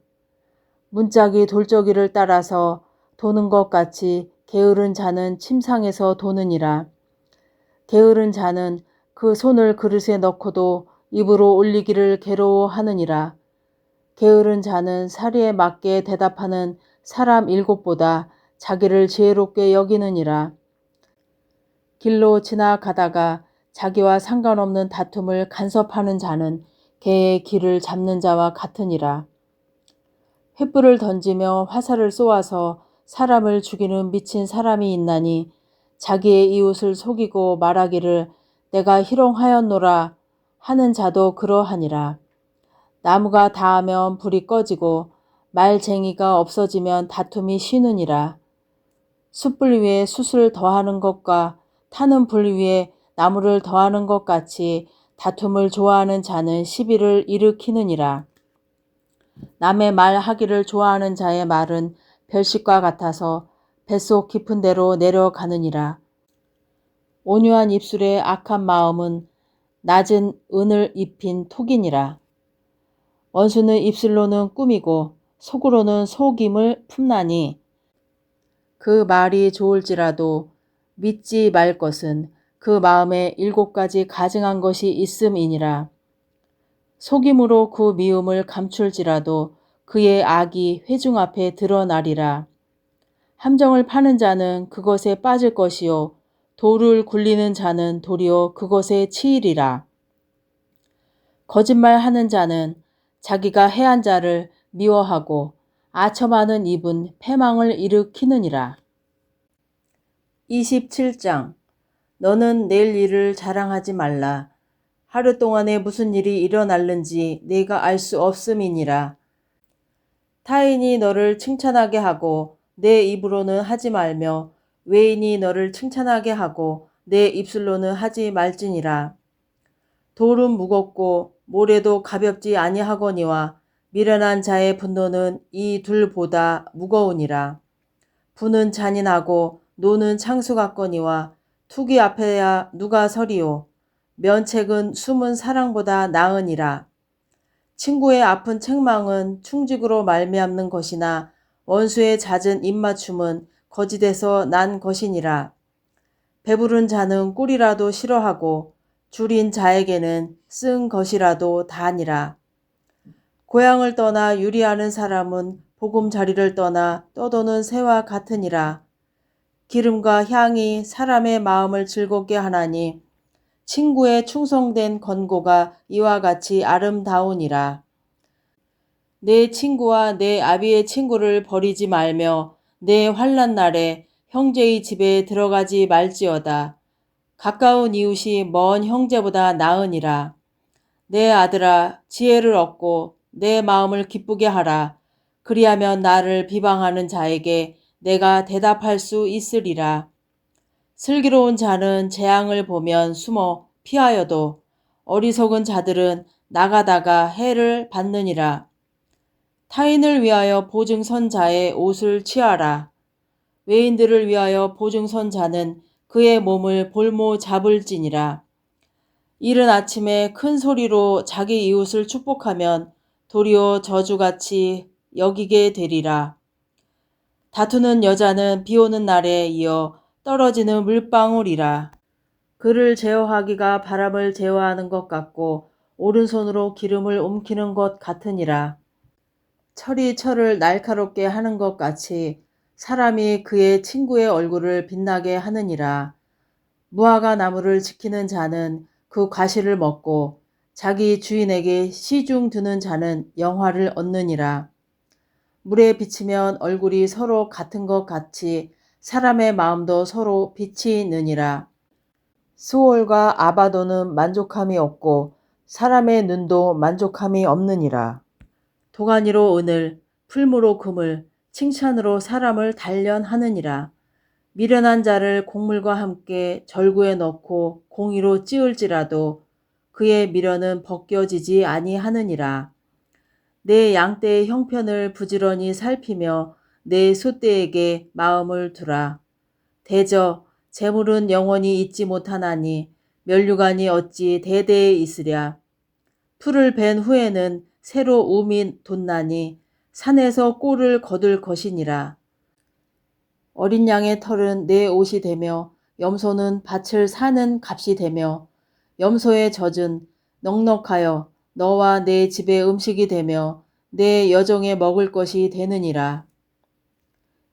문짝이 돌저기를 따라서 도는 것 같이 게으른 자는 침상에서 도느니라. 게으른 자는 그 손을 그릇에 넣고도 입으로 올리기를 괴로워하느니라. 게으른 자는 사리에 맞게 대답하는 사람 7보다 자기를 지혜롭게 여기느니라. 길로 지나가다가 자기와 상관없는 다툼을 간섭하는 자는 개의 길을 잡는 자와 같으니라. 횃불을 던지며 화살을 쏘아서 사람을 죽이는 미친 사람이 있나니 자기의 이웃을 속이고 말하기를 내가 희롱하였노라 하는 자도 그러하니라. 나무가 닿으면 불이 꺼지고 말쟁이가 없어지면 다툼이 쉬느니라. 숯불 위에 숯을 더하는 것과 타는 불 위에 나무를 더하는 것 같이 다툼을 좋아하는 자는 시비를 일으키느니라. 남의 말하기를 좋아하는 자의 말은 별식과 같아서 뱃속 깊은 데로 내려가느니라. 온유한 입술의 악한 마음은 낮은 은을 입힌 톡이니라. 원수는 입술로는 꾸미고 속으로는 속임을 품나니 그 말이 좋을지라도 믿지 말 것은 그 마음에 7가지 가증한 것이 있음이니라. 속임으로 그 미움을 감출지라도 그의 악이 회중 앞에 드러나리라. 함정을 파는 자는 그것에 빠질 것이요 돌을 굴리는 자는 도리어 그것에 치이리라. 거짓말하는 자는 자기가 해한 자를 미워하고 아첨하는 입은 패망을 일으키느니라. 27장 너는 내일 일을 자랑하지 말라. 하루 동안에 무슨 일이 일어날는지 네가 알 수 없음이니라. 타인이 너를 칭찬하게 하고 내 입으로는 하지 말며 외인이 너를 칭찬하게 하고 내 입술로는 하지 말지니라. 돌은 무겁고 모래도 가볍지 아니하거니와 미련한 자의 분노는 이 둘보다 무거우니라. 부는 잔인하고 노는 창수 같거니와 투기 앞에야 누가 서리요. 면책은 숨은 사랑보다 나으니라. 친구의 아픈 책망은 충직으로 말미암는 것이나 원수의 잦은 입맞춤은 거짓에서 난 것이니라. 배부른 자는 꿀이라도 싫어하고 줄인 자에게는 쓴 것이라도 다니라. 고향을 떠나 유리하는 사람은 보금자리를 떠나 떠도는 새와 같으니라. 기름과 향이 사람의 마음을 즐겁게 하나니 친구의 충성된 권고가 이와 같이 아름다우니라. 내 친구와 내 아비의 친구를 버리지 말며 내 환난 날에 형제의 집에 들어가지 말지어다. 가까운 이웃이 먼 형제보다 나으니라. 내 아들아, 지혜를 얻고 내 마음을 기쁘게 하라. 그리하면 나를 비방하는 자에게 내가 대답할 수 있으리라. 슬기로운 자는 재앙을 보면 숨어 피하여도 어리석은 자들은 나가다가 해를 받느니라. 타인을 위하여 보증선 자의 옷을 취하라. 외인들을 위하여 보증선 자는 그의 몸을 볼모 잡을지니라. 이른 아침에 큰 소리로 자기 이웃을 축복하면 도리어 저주같이 여기게 되리라. 다투는 여자는 비 오는 날에 이어 떨어지는 물방울이라. 그를 제어하기가 바람을 제어하는 것 같고 오른손으로 기름을 움키는 것 같으니라. 철이 철을 날카롭게 하는 것 같이 사람이 그의 친구의 얼굴을 빛나게 하느니라. 무화과 나무를 지키는 자는 그 과실을 먹고 자기 주인에게 시중 드는 자는 영화를 얻느니라. 물에 비치면 얼굴이 서로 같은 것 같이 사람의 마음도 서로 빛이 느니라. 수월과 아바도는 만족함이 없고 사람의 눈도 만족함이 없느니라. 도가니로 은을, 풀무로 금을, 칭찬으로 사람을 단련하느니라. 미련한 자를 곡물과 함께 절구에 넣고 공의로 찌울지라도 그의 미련은 벗겨지지 아니하느니라. 내 양떼의 형편을 부지런히 살피며 내 소떼에게 마음을 두라. 대저 재물은 영원히 잊지 못하나니 면류관이 어찌 대대에 있으랴. 풀을 벤 후에는 새로 움이 돋나니 산에서 꼴을 거둘 것이니라. 어린 양의 털은 내 옷이 되며 염소는 밭을 사는 값이 되며 염소의 젖은 넉넉하여 너와 내 집의 음식이 되며 내 여종의 먹을 것이 되느니라.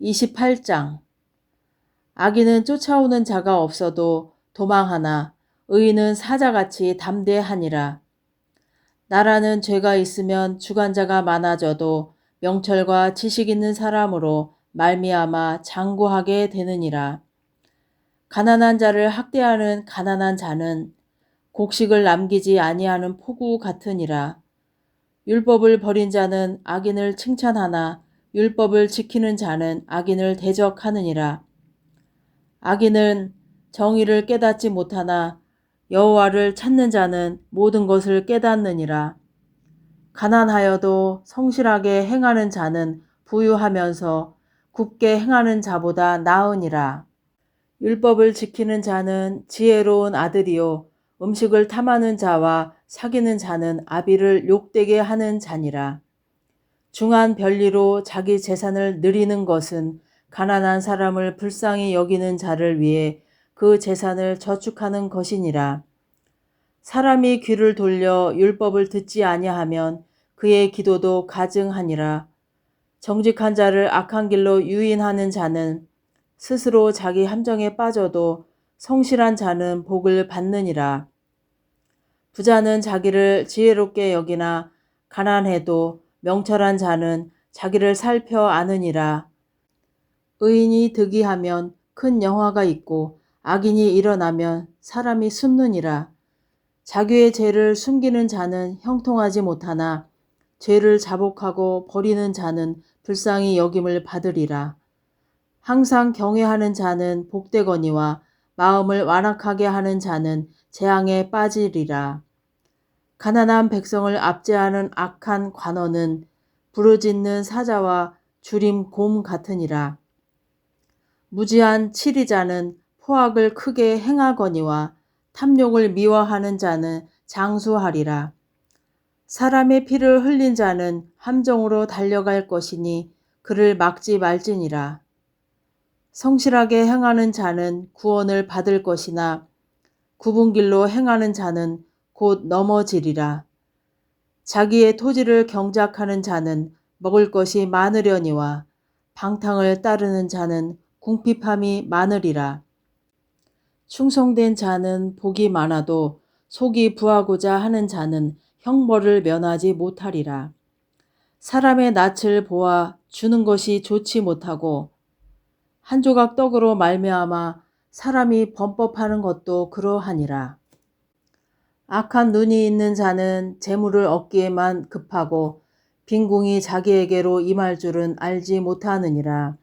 28장. 악인은 쫓아오는 자가 없어도 도망하나 의인은 사자같이 담대하니라. 나라는 죄가 있으면 주관자가 많아져도 명철과 지식 있는 사람으로 말미암아 장구하게 되느니라. 가난한 자를 학대하는 가난한 자는 곡식을 남기지 아니하는 폭우 같으니라. 율법을 버린 자는 악인을 칭찬하나 율법을 지키는 자는 악인을 대적하느니라. 악인은 정의를 깨닫지 못하나 여호와를 찾는 자는 모든 것을 깨닫느니라. 가난하여도 성실하게 행하는 자는 부유하면서 굳게 행하는 자보다 나으니라. 율법을 지키는 자는 지혜로운 아들이요 음식을 탐하는 자와 사귀는 자는 아비를 욕되게 하는 자니라. 중한 별리로 자기 재산을 늘리는 것은 가난한 사람을 불쌍히 여기는 자를 위해 그 재산을 저축하는 것이니라. 사람이 귀를 돌려 율법을 듣지 아니하면 그의 기도도 가증하니라. 정직한 자를 악한 길로 유인하는 자는 스스로 자기 함정에 빠져도 성실한 자는 복을 받느니라. 부자는 자기를 지혜롭게 여기나 가난해도 명철한 자는 자기를 살펴 아느니라. 의인이 득이하면 큰 영화가 있고 악인이 일어나면 사람이 숨느니라. 자기의 죄를 숨기는 자는 형통하지 못하나 죄를 자복하고 버리는 자는 불쌍히 여김을 받으리라. 항상 경외하는 자는 복되거니와 마음을 완악하게 하는 자는 재앙에 빠지리라. 가난한 백성을 압제하는 악한 관원은 부르짖는 사자와 주림 곰 같으니라. 무지한 치리자는 포악을 크게 행하거니와 탐욕을 미워하는 자는 장수하리라. 사람의 피를 흘린 자는 함정으로 달려갈 것이니 그를 막지 말지니라. 성실하게 행하는 자는 구원을 받을 것이나 굽은 길로 행하는 자는 곧 넘어지리라. 자기의 토지를 경작하는 자는 먹을 것이 많으려니와 방탕을 따르는 자는 궁핍함이 많으리라. 충성된 자는 복이 많아도 속이 부하고자 하는 자는 형벌을 면하지 못하리라. 사람의 낯을 보아 주는 것이 좋지 못하고 한 조각 떡으로 말미암아 사람이 범법하는 것도 그러하니라. 악한 눈이 있는 자는 재물을 얻기에만 급하고 빈궁이 자기에게로 임할 줄은 알지 못하느니라.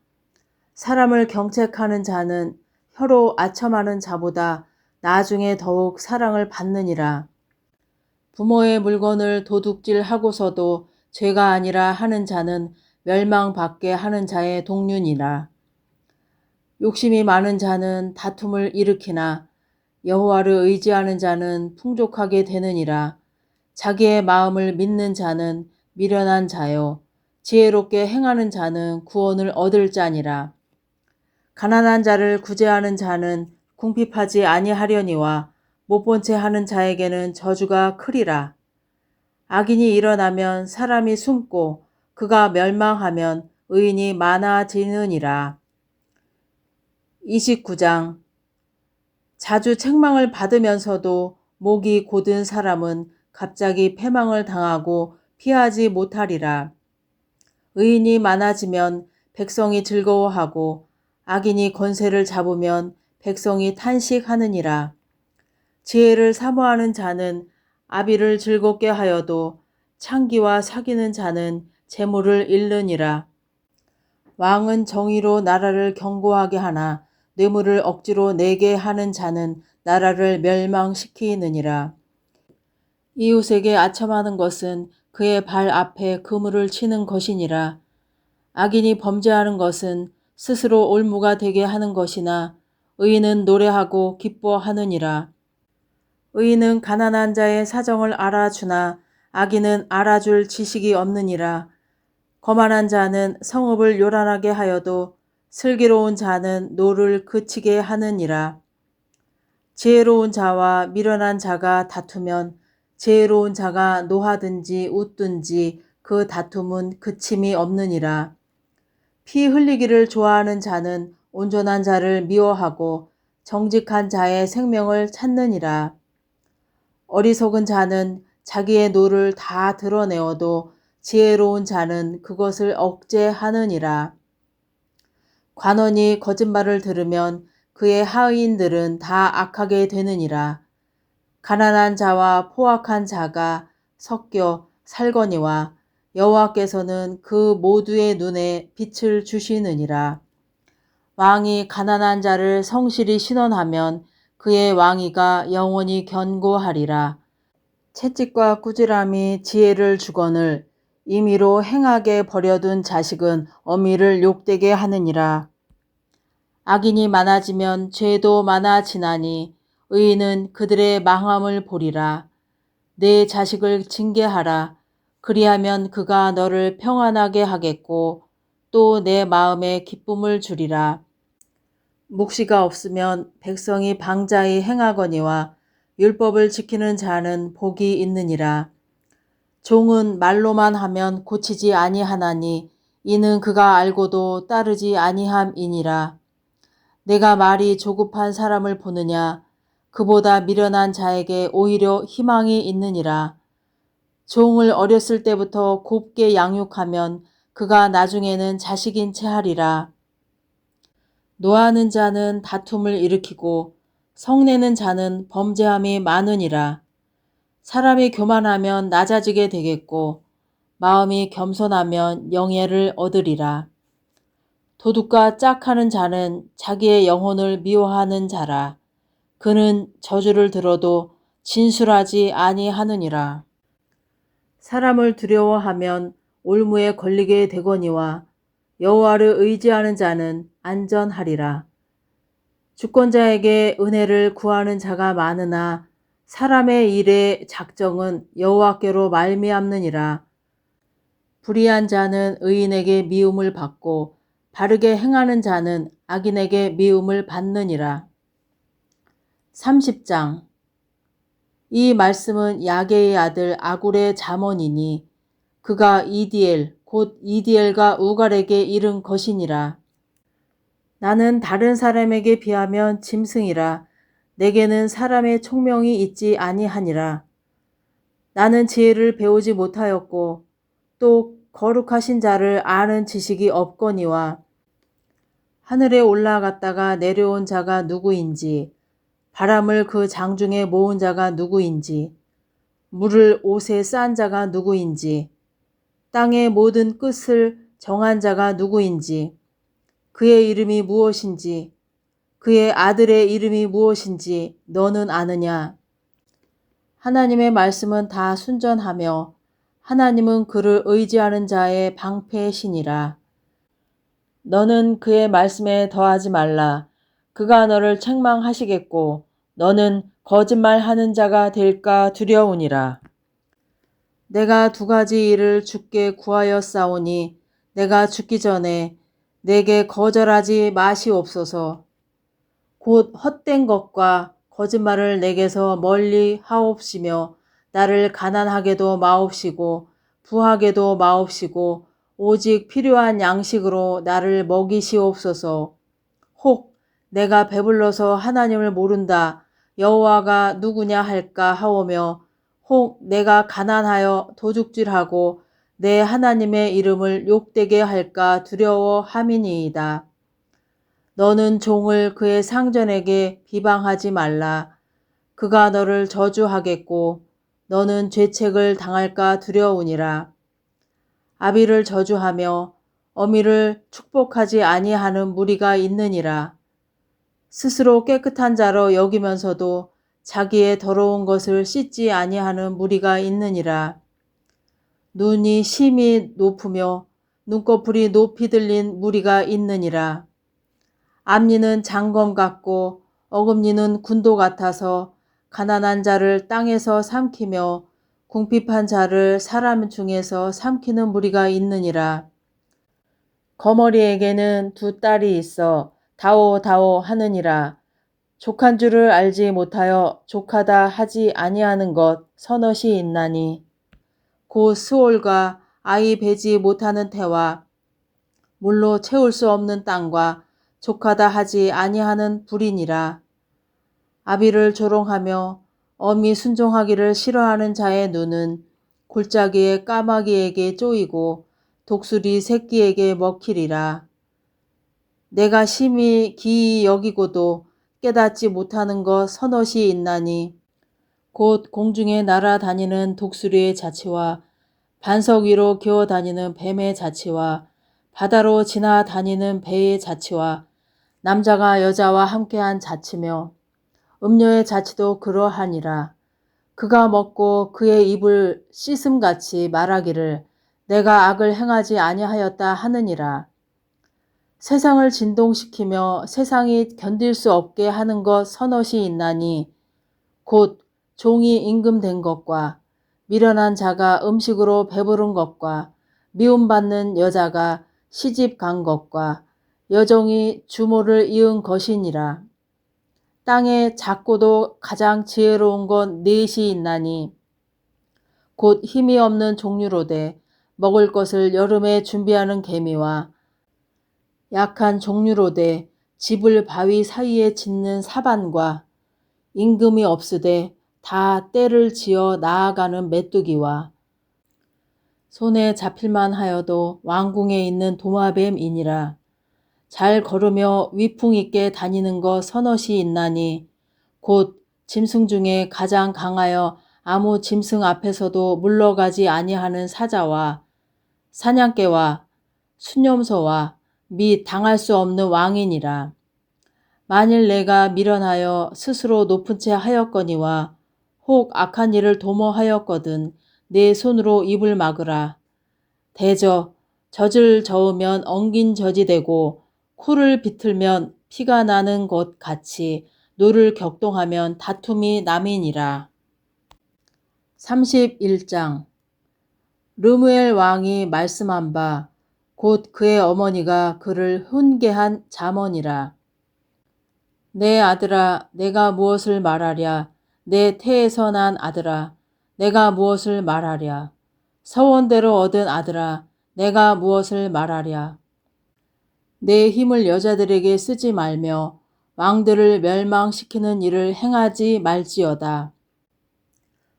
사람을 경책하는 자는 혀로 아첨하는 자보다 나중에 더욱 사랑을 받느니라. 부모의 물건을 도둑질하고서도 죄가 아니라 하는 자는 멸망받게 하는 자의 동륜이라. 욕심이 많은 자는 다툼을 일으키나 여호와를 의지하는 자는 풍족하게 되느니라. 자기의 마음을 믿는 자는 미련한 자요 지혜롭게 행하는 자는 구원을 얻을 자니라. 가난한 자를 구제하는 자는 궁핍하지 아니하려니와 못본 채 하는 자에게는 저주가 크리라. 악인이 일어나면 사람이 숨고 그가 멸망하면 의인이 많아지느니라. 29장. 자주 책망을 받으면서도 목이 곧은 사람은 갑자기 패망을 당하고 피하지 못하리라. 의인이 많아지면 백성이 즐거워하고 악인이 권세를 잡으면 백성이 탄식하느니라. 지혜를 사모하는 자는 아비를 즐겁게 하여도 창기와 사귀는 자는 재물을 잃느니라. 왕은 정의로 나라를 견고하게 하나 뇌물을 억지로 내게 하는 자는 나라를 멸망시키느니라. 이웃에게 아첨하는 것은 그의 발 앞에 그물을 치는 것이니라. 악인이 범죄하는 것은 스스로 올무가 되게 하는 것이나 의인은 노래하고 기뻐하느니라. 의인은 가난한 자의 사정을 알아주나 악인은 알아줄 지식이 없느니라. 거만한 자는 성읍을 요란하게 하여도 슬기로운 자는 노를 그치게 하느니라. 지혜로운 자와 미련한 자가 다투면 지혜로운 자가 노하든지 웃든지 그 다툼은 그침이 없느니라. 피 흘리기를 좋아하는 자는 온전한 자를 미워하고 정직한 자의 생명을 찾느니라. 어리석은 자는 자기의 노를 다 드러내어도 지혜로운 자는 그것을 억제하느니라. 관원이 거짓말을 들으면 그의 하인들은 다 악하게 되느니라. 가난한 자와 포악한 자가 섞여 살거니와 여호와께서는 그 모두의 눈에 빛을 주시느니라. 왕이 가난한 자를 성실히 신원하면 그의 왕위가 영원히 견고하리라. 채찍과 꾸지람이 지혜를 주거늘 임의로 행하게 버려둔 자식은 어미를 욕되게 하느니라. 악인이 많아지면 죄도 많아지나니 의인은 그들의 망함을 보리라. 내 자식을 징계하라. 그리하면 그가 너를 평안하게 하겠고 또 내 마음에 기쁨을 주리라. 묵시가 없으면 백성이 방자히 행하거니와 율법을 지키는 자는 복이 있느니라. 종은 말로만 하면 고치지 아니하나니 이는 그가 알고도 따르지 아니함이니라. 내가 말이 조급한 사람을 보느냐 그보다 미련한 자에게 오히려 희망이 있느니라. 종을 어렸을 때부터 곱게 양육하면 그가 나중에는 자식인 채 하리라. 노하는 자는 다툼을 일으키고 성내는 자는 범죄함이 많으니라. 사람이 교만하면 낮아지게 되겠고 마음이 겸손하면 영예를 얻으리라. 도둑과 짝하는 자는 자기의 영혼을 미워하는 자라. 그는 저주를 들어도 진술하지 아니하느니라. 사람을 두려워하면 올무에 걸리게 되거니와 여호와를 의지하는 자는 안전하리라. 주권자에게 은혜를 구하는 자가 많으나 사람의 일의 작정은 여호와께로 말미암느니라. 불의한 자는 의인에게 미움을 받고 바르게 행하는 자는 악인에게 미움을 받느니라. 30장. 이 말씀은 야게의 아들 아굴의 잠언이니 그가 이디엘 곧 이디엘과 우갈에게 이른 것이니라. 나는 다른 사람에게 비하면 짐승이라. 내게는 사람의 총명이 있지 아니하니라. 나는 지혜를 배우지 못하였고 또 거룩하신 자를 아는 지식이 없거니와 하늘에 올라갔다가 내려온 자가 누구인지 바람을 그 장중에 모은 자가 누구인지 물을 옷에 싼 자가 누구인지 땅의 모든 끝을 정한 자가 누구인지 그의 이름이 무엇인지 그의 아들의 이름이 무엇인지 너는 아느냐? 하나님의 말씀은 다 순전하며 하나님은 그를 의지하는 자의 방패시니라. 너는 그의 말씀에 더하지 말라. 그가 너를 책망하시겠고 너는 거짓말하는 자가 될까 두려우니라. 내가 두 가지 일을 주께 구하였사오니 내가 죽기 전에 내게 거절하지 마시옵소서. 곧 헛된 것과 거짓말을 내게서 멀리 하옵시며 나를 가난하게도 마옵시고 부하게도 마옵시고 오직 필요한 양식으로 나를 먹이시옵소서. 혹 내가 배불러서 하나님을 모른다 여호와가 누구냐 할까 하오며 혹 내가 가난하여 도둑질하고 내 하나님의 이름을 욕되게 할까 두려워함이니이다. 너는 종을 그의 상전에게 비방하지 말라. 그가 너를 저주하겠고 너는 죄책을 당할까 두려우니라. 아비를 저주하며 어미를 축복하지 아니하는 무리가 있느니라. 스스로 깨끗한 자로 여기면서도 자기의 더러운 것을 씻지 아니하는 무리가 있느니라. 눈이 심히 높으며 눈꺼풀이 높이 들린 무리가 있느니라. 앞니는 장검 같고 어금니는 군도 같아서 가난한 자를 땅에서 삼키며 궁핍한 자를 사람 중에서 삼키는 무리가 있느니라. 거머리에게는 두 딸이 있어 다오다오 하느니라. 족한 줄을 알지 못하여 족하다 하지 아니하는 것 서넛이 있나니 곧 스올과 아이 베지 못하는 태와 물로 채울 수 없는 땅과 족하다 하지 아니하는 불이니라. 아비를 조롱하며 어미 순종하기를 싫어하는 자의 눈은 골짜기의 까마귀에게 쪼이고 독수리 새끼에게 먹히리라. 내가 심히 기이 여기고도 깨닫지 못하는 것 서넛이 있나니 곧 공중에 날아다니는 독수리의 자치와 반석 위로 기어다니는 뱀의 자치와 바다로 지나다니는 배의 자치와 남자가 여자와 함께한 자치며 음녀의 자치도 그러하니라. 그가 먹고 그의 입을 씻음같이 말하기를 내가 악을 행하지 아니하였다 하느니라. 세상을 진동시키며 세상이 견딜 수 없게 하는 것 서넛이 있나니 곧 종이 임금된 것과 미련한 자가 음식으로 배부른 것과 미움받는 여자가 시집 간 것과 여종이 주모를 이은 것이니라. 땅에 작고도 가장 지혜로운 것 넷이 있나니 곧 힘이 없는 종류로되 먹을 것을 여름에 준비하는 개미와 약한 종류로되 집을 바위 사이에 짓는 사반과 임금이 없으되 다 때를 지어 나아가는 메뚜기와 손에 잡힐만 하여도 왕궁에 있는 도마뱀이니라. 잘 걸으며 위풍 있게 다니는 것 서넛이 있나니 곧 짐승 중에 가장 강하여 아무 짐승 앞에서도 물러가지 아니하는 사자와 사냥개와 순념소와 및 당할 수 없는 왕이니라. 만일 내가 미련하여 스스로 높은 채 하였거니와 혹 악한 일을 도모하였거든 내 손으로 입을 막으라. 대저 젖을 저으면 엉긴 젖이 되고 코를 비틀면 피가 나는 것 같이 노를 격동하면 다툼이 남이니라. 31장 르무엘 왕이 말씀한 바 곧 그의 어머니가 그를 훈계한 잠언이라. 내 아들아 내가 무엇을 말하랴. 내 태에서 난 아들아 내가 무엇을 말하랴. 서원대로 얻은 아들아 내가 무엇을 말하랴. 내 힘을 여자들에게 쓰지 말며 왕들을 멸망시키는 일을 행하지 말지어다.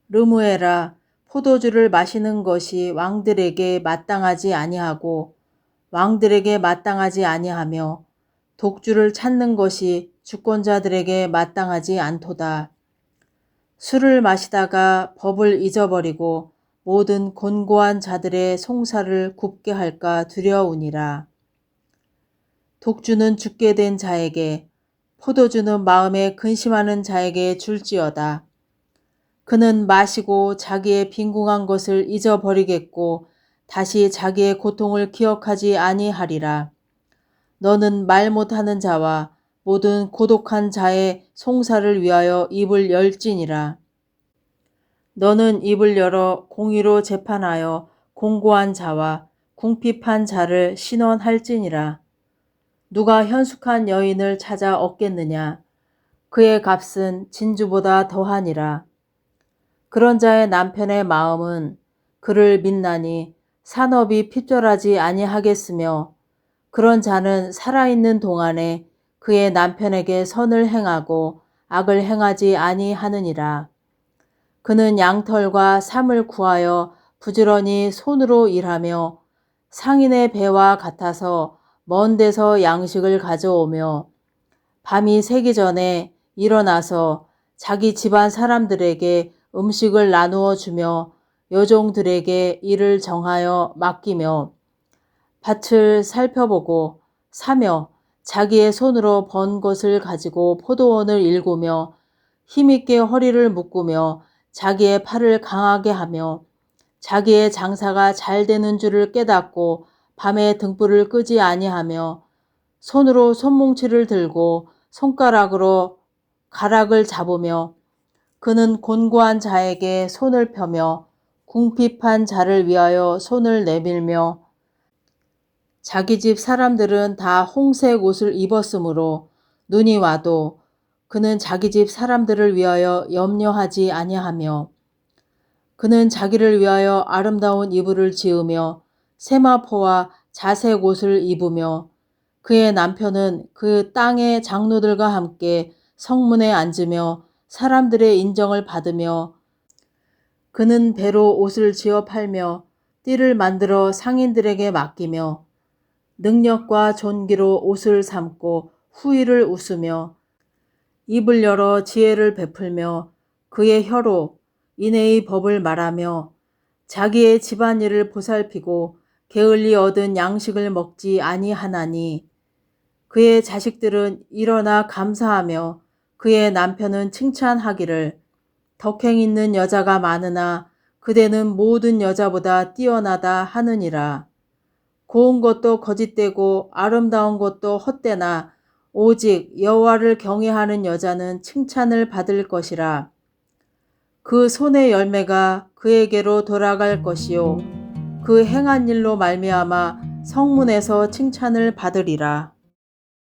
르무엘아 포도주를 마시는 것이 왕들에게 마땅하지 아니하고 왕들에게 마땅하지 아니하며 독주를 찾는 것이 주권자들에게 마땅하지 않도다. 술을 마시다가 법을 잊어버리고 모든 곤고한 자들의 송사를 굽게 할까 두려우니라. 독주는 죽게 된 자에게 포도주는 마음에 근심하는 자에게 줄지어다. 그는 마시고 자기의 빈궁한 것을 잊어버리겠고 다시 자기의 고통을 기억하지 아니하리라. 너는 말 못하는 자와 모든 고독한 자의 송사를 위하여 입을 열지니라. 너는 입을 열어 공의로 재판하여 공고한 자와 궁핍한 자를 신원할지니라. 누가 현숙한 여인을 찾아 얻겠느냐. 그의 값은 진주보다 더하니라. 그런 자의 남편의 마음은 그를 믿나니 산업이 핍절하지 아니하겠으며 그런 자는 살아있는 동안에 그의 남편에게 선을 행하고 악을 행하지 아니하느니라. 그는 양털과 삼을 구하여 부지런히 손으로 일하며 상인의 배와 같아서 먼 데서 양식을 가져오며 밤이 새기 전에 일어나서 자기 집안 사람들에게 음식을 나누어 주며 여종들에게 일을 정하여 맡기며 밭을 살펴보고 사며 자기의 손으로 번 것을 가지고 포도원을 일구며 힘있게 허리를 묶으며 자기의 팔을 강하게 하며 자기의 장사가 잘 되는 줄을 깨닫고 밤에 등불을 끄지 아니하며 손으로 손뭉치를 들고 손가락으로 가락을 잡으며 그는 곤고한 자에게 손을 펴며 궁핍한 자를 위하여 손을 내밀며 자기 집 사람들은 다 홍색 옷을 입었으므로 눈이 와도 그는 자기 집 사람들을 위하여 염려하지 아니하며 그는 자기를 위하여 아름다운 이불을 지으며 세마포와 자색 옷을 입으며 그의 남편은 그 땅의 장로들과 함께 성문에 앉으며 사람들의 인정을 받으며 그는 배로 옷을 지어 팔며 띠를 만들어 상인들에게 맡기며 능력과 존귀로 옷을 삼고 후의를 웃으며 입을 열어 지혜를 베풀며 그의 혀로 인애의 법을 말하며 자기의 집안일을 보살피고 게을리 얻은 양식을 먹지 아니하나니 그의 자식들은 일어나 감사하며 그의 남편은 칭찬하기를 덕행 있는 여자가 많으나 그대는 모든 여자보다 뛰어나다 하느니라. 고운 것도 거짓되고 아름다운 것도 헛되나 오직 여호와를 경외하는 여자는 칭찬을 받을 것이라. 그 손의 열매가 그에게로 돌아갈 것이요 그 행한 일로 말미암아 성문에서 칭찬을 받으리라.